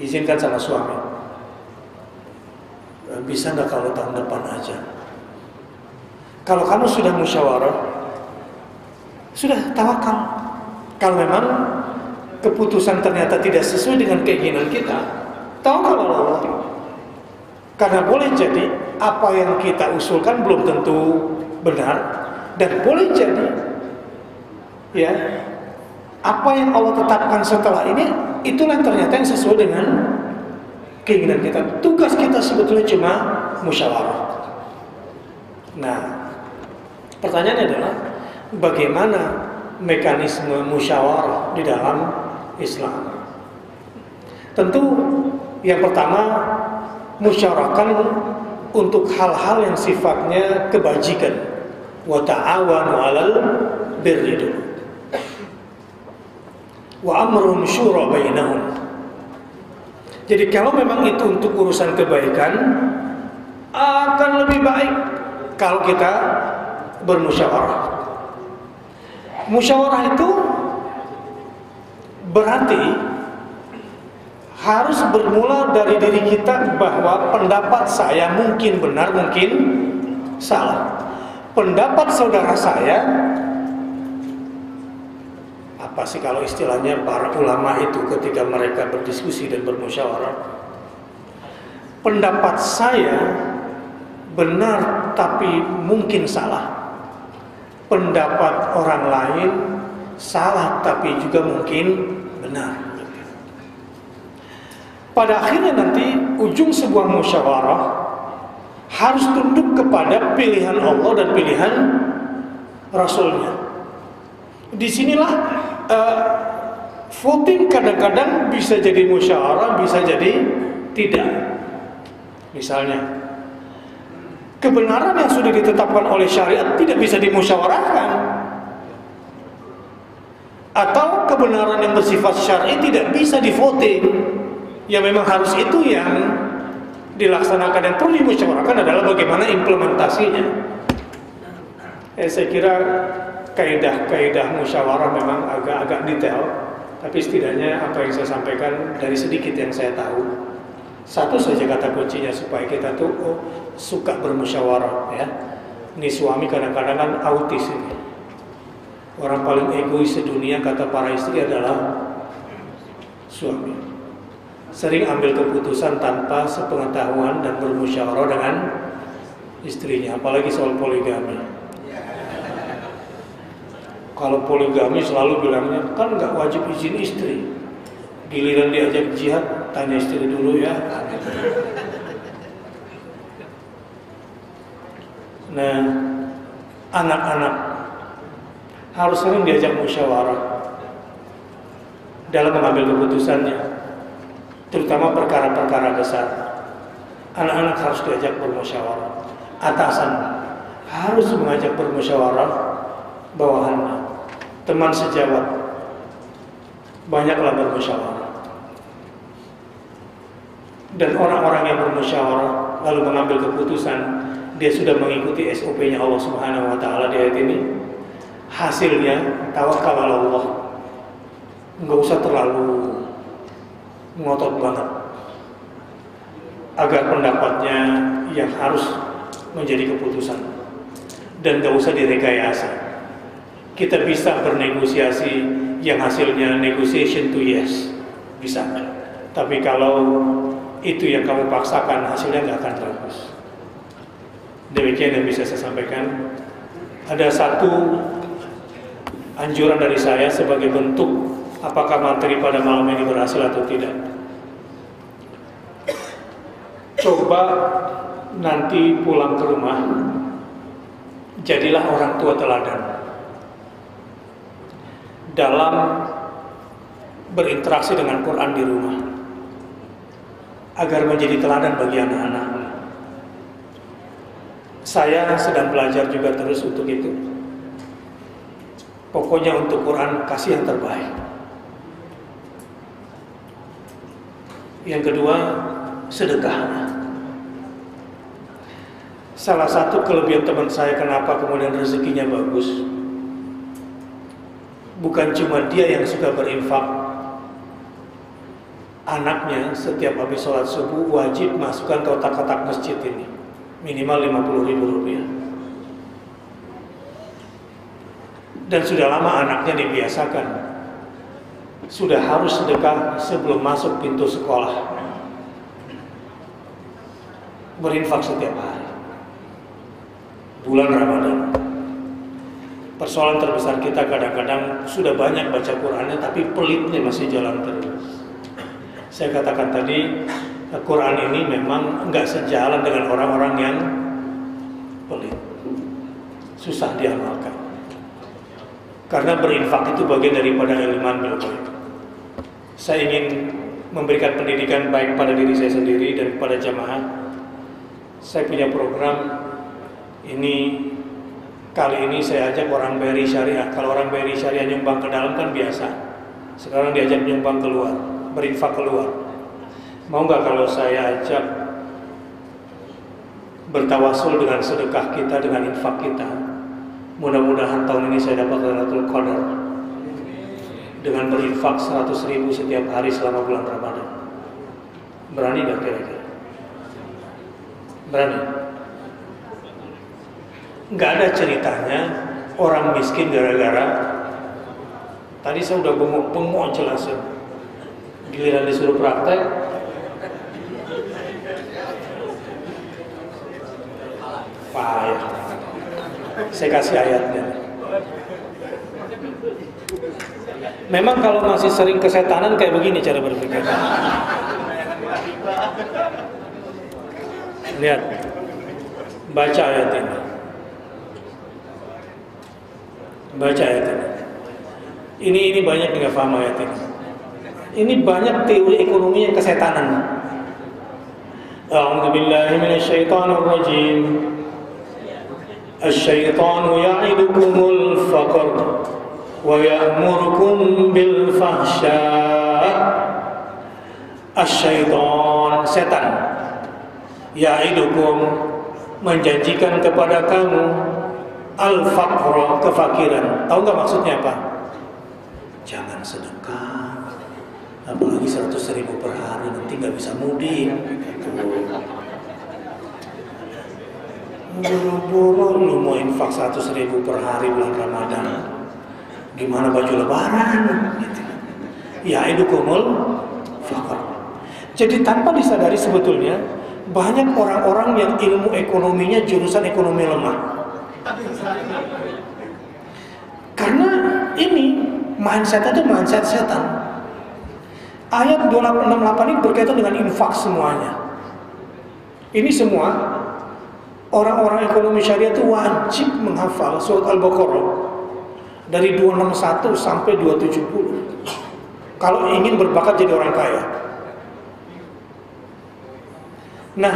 Izinkan sama suami. Bisa nggak kalau tahun depan aja? Kalau kamu sudah musyawarah, sudah tawakal. Kalau memang keputusan ternyata tidak sesuai dengan keinginan kita, tawakal Allah. Karena boleh jadi apa yang kita usulkan belum tentu benar, dan boleh jadi ya apa yang Allah tetapkan setelah ini itulah yang ternyata yang sesuai dengan keinginan kita. Tugas kita sebetulnya cuma musyawarah. Nah, pertanyaannya adalah bagaimana mekanisme musyawarah di dalam Islam? Tentu Yang pertama, musyawarahkan untuk hal-hal yang sifatnya kebajikan. Wa ta'awanu 'alal birri dulu. Wa amruhum syura bainahum. Jadi kalau memang itu untuk urusan kebaikan, akan lebih baik kalau kita bermusyawarah. Musyawarah itu berarti harus bermula dari diri kita bahwa pendapat saya mungkin benar, mungkin salah. Pendapat saudara saya, apa sih kalau istilahnya para ulama itu ketika mereka berdiskusi dan bermusyawarah, pendapat saya benar tapi mungkin salah. Pendapat orang lain salah tapi juga mungkin benar. Pada akhirnya nanti ujung sebuah musyawarah harus tunduk kepada pilihan Allah dan pilihan Rasulnya. Disinilah voting kadang-kadang bisa jadi musyawarah, bisa jadi tidak. Misalnya, kebenaran yang sudah ditetapkan oleh syariat tidak bisa dimusyawarahkan, atau kebenaran yang bersifat syar'i tidak bisa di-voting. Ya memang harus itu yang dilaksanakan. Yang perlu dimusyawarahkan adalah bagaimana implementasinya. Saya kira kaidah-kaidah musyawarah memang agak-agak detail, tapi setidaknya apa yang saya sampaikan dari sedikit yang saya tahu, satu saja kata kuncinya supaya kita tuh suka bermusyawarah ya. Ini suami kadang-kadang kan autis ini. Orang paling egois sedunia kata para istri adalah suami. Sering ambil keputusan tanpa sepengetahuan dan bermusyawarah dengan istrinya, apalagi soal poligami. Kalau poligami selalu bilangnya kan nggak wajib izin istri. Giliran diajak jihad, tanya istri dulu ya. Nah, anak-anak harus sering diajak musyawarah dalam mengambil keputusannya. Terutama perkara-perkara besar, anak-anak harus diajak bermusyawarah. Atasan harus mengajak bermusyawarah bawahannya. Teman sejawat banyaklah bermusyawarah. Dan orang-orang yang bermusyawarah lalu mengambil keputusan, dia sudah mengikuti SOP-nya Allah Subhanahu wa taala di ayat ini. Hasilnya tawakal ala Allah. Enggak usah terlalu ngotot banget agar pendapatnya yang harus menjadi keputusan, dan gak usah direkayasa. Kita bisa bernegosiasi yang hasilnya negotiation to yes, bisa. Tapi kalau itu yang kamu paksakan, hasilnya gak akan bagus. Demikian yang bisa saya sampaikan. Ada satu anjuran dari saya sebagai bentuk apakah materi pada malam ini berhasil atau tidak. Coba nanti pulang ke rumah, jadilah orang tua teladan dalam berinteraksi dengan Quran di rumah, agar menjadi teladan bagi anak-anak. Saya sedang belajar juga terus untuk itu. Pokoknya untuk Quran kasih yang terbaik. Yang kedua, sedekah. Salah satu kelebihan teman saya kenapa kemudian rezekinya bagus, bukan cuma dia yang suka berinfak. Anaknya setiap habis sholat subuh wajib masukkan ke kotak-kotak masjid ini minimal Rp50.000. Dan sudah lama anaknya dibiasakan, sudah harus sedekah sebelum masuk pintu sekolah, berinfak setiap hari. Bulan Ramadan, persoalan terbesar kita kadang-kadang sudah banyak baca Qurannya tapi pelitnya masih jalan terus. Saya katakan tadi, Quran ini memang enggak sejalan dengan orang-orang yang pelit, susah diamalkan. Karena berinfak itu bagian daripada ilman bil ghaib. Saya ingin memberikan pendidikan baik pada diri saya sendiri dan kepada jamaah. Saya punya program ini, kali ini saya ajak orang BRI Syariah. Kalau orang BRI Syariah nyumbang ke dalam kan biasa, sekarang diajak nyumbang keluar, berinfak keluar. Mau nggak kalau saya ajak bertawasul dengan sedekah kita, dengan infak kita? Mudah-mudahan tahun ini saya dapat Lailatul Qadar dengan berinfak 100.000 setiap hari selama bulan Ramadan. Berani nggak kira-kira? Berani? Nggak ada ceritanya orang miskin gara-gara tadi saya udah bengong jelasin, giliran disuruh praktek payah. Saya kasih ayatnya. Memang kalau masih sering kesetanan kayak begini cara berpikir. Lihat, baca ayat ini. Baca ayat ini. Ini banyak nggak paham ayat ini. Ini banyak teori ekonomi yang kesetanan. A'udzubillahi minasyaitonir rajim. Asy-syaitanu ya'idukumul faqr wa ya'murukum bil fahsya'. Asy-syaitan, setan, ya'idukum, menjanjikan kepada kamu al-faqra, kefakiran. Tahu nggak maksudnya apa? Jangan sedekah, apalagi 100.000 per hari, nanti nggak bisa mudik. Buru-buru lu mau infak 100.000 per hari bulan Ramadan, gimana baju lebaran? Ya itu kumul fakir. Jadi tanpa disadari sebetulnya banyak orang-orang yang ilmu ekonominya jurusan ekonomi lemah. Karena ini mindset itu mindset setan. Ayat 268 ini berkaitan dengan infak semuanya. Ini semua orang-orang ekonomi syariah itu wajib menghafal surat Al-Baqarah dari 261 sampai 270 kalau ingin berbakat jadi orang kaya. Nah,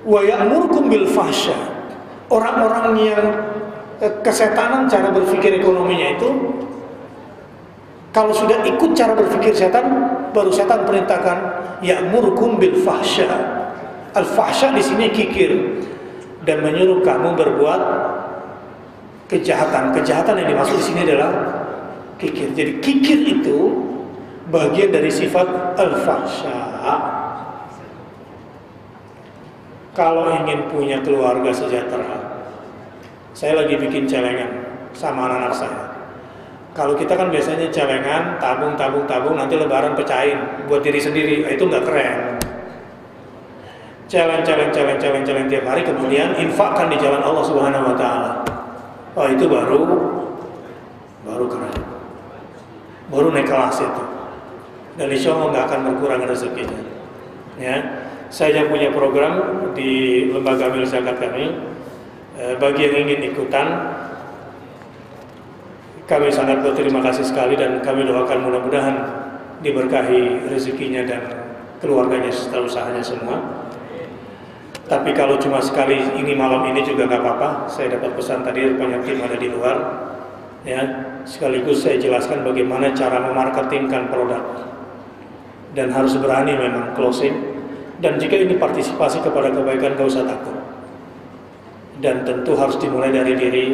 wa ya'murukum bil fahsya, orang-orang yang kesetanan cara berpikir ekonominya itu, kalau sudah ikut cara berpikir setan, baru setan perintahkan ya'murukum bil fahsya. Al-fahsya di sini kikir, dan menyuruh kamu berbuat kejahatan. Kejahatan yang dimaksud di sini adalah kikir. Jadi kikir itu bagian dari sifat al-fahsya. Kalau ingin punya keluarga sejahtera, saya lagi bikin celengan sama anak-anak saya. Kalau kita kan biasanya celengan, tabung, nanti lebaran pecahin buat diri sendiri, itu nggak keren. Celeng tiap hari, kemudian infakkan di jalan Allah Subhanahu wa taala. Oh, itu baru keren. Baru naik kelas itu. Dan insya Allah nggak akan berkurang rezekinya. Ya, saya punya program di lembaga amil zakat kami. Bagi yang ingin ikutan, kami sangat berterima kasih sekali dan kami doakan mudah-mudahan diberkahi rezekinya dan keluarganya serta usahanya semua. Tapi kalau cuma sekali ini malam ini juga nggak apa-apa. Saya dapat pesan tadi banyak tim ada di luar, ya. Sekaligus saya jelaskan bagaimana cara memarketingkan produk dan harus berani memang closing. Dan jika ini partisipasi kepada kebaikan, gak usah takut. Dan tentu harus dimulai dari diri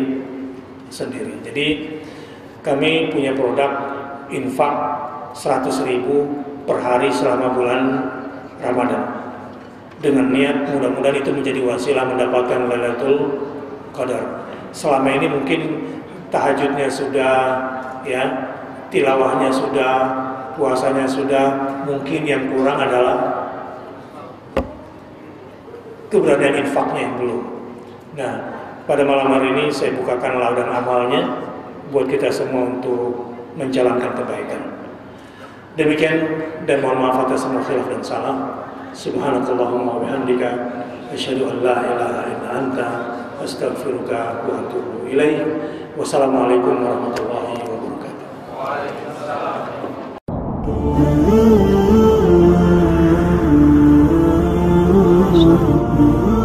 sendiri. Jadi kami punya produk infak 100.000 per hari selama bulan Ramadan. Dengan niat mudah-mudahan itu menjadi wasilah mendapatkan Lailatul Qadar. Selama ini mungkin tahajudnya sudah, ya, tilawahnya sudah, puasanya sudah, mungkin yang kurang adalah keberadaan infaknya yang belum. Nah, pada malam hari ini saya bukakan laudan amalnya buat kita semua untuk menjalankan kebaikan. Demikian, dan mohon maaf atas semua khilaf dan salah. Subhanakallahumma wa bihamdika asyhadu an la ilaha illa anta astaghfiruka wa atubu ilaik. Wassalamualaikum warahmatullahi wabarakatuh. Waalaikumsalam.
Ooh.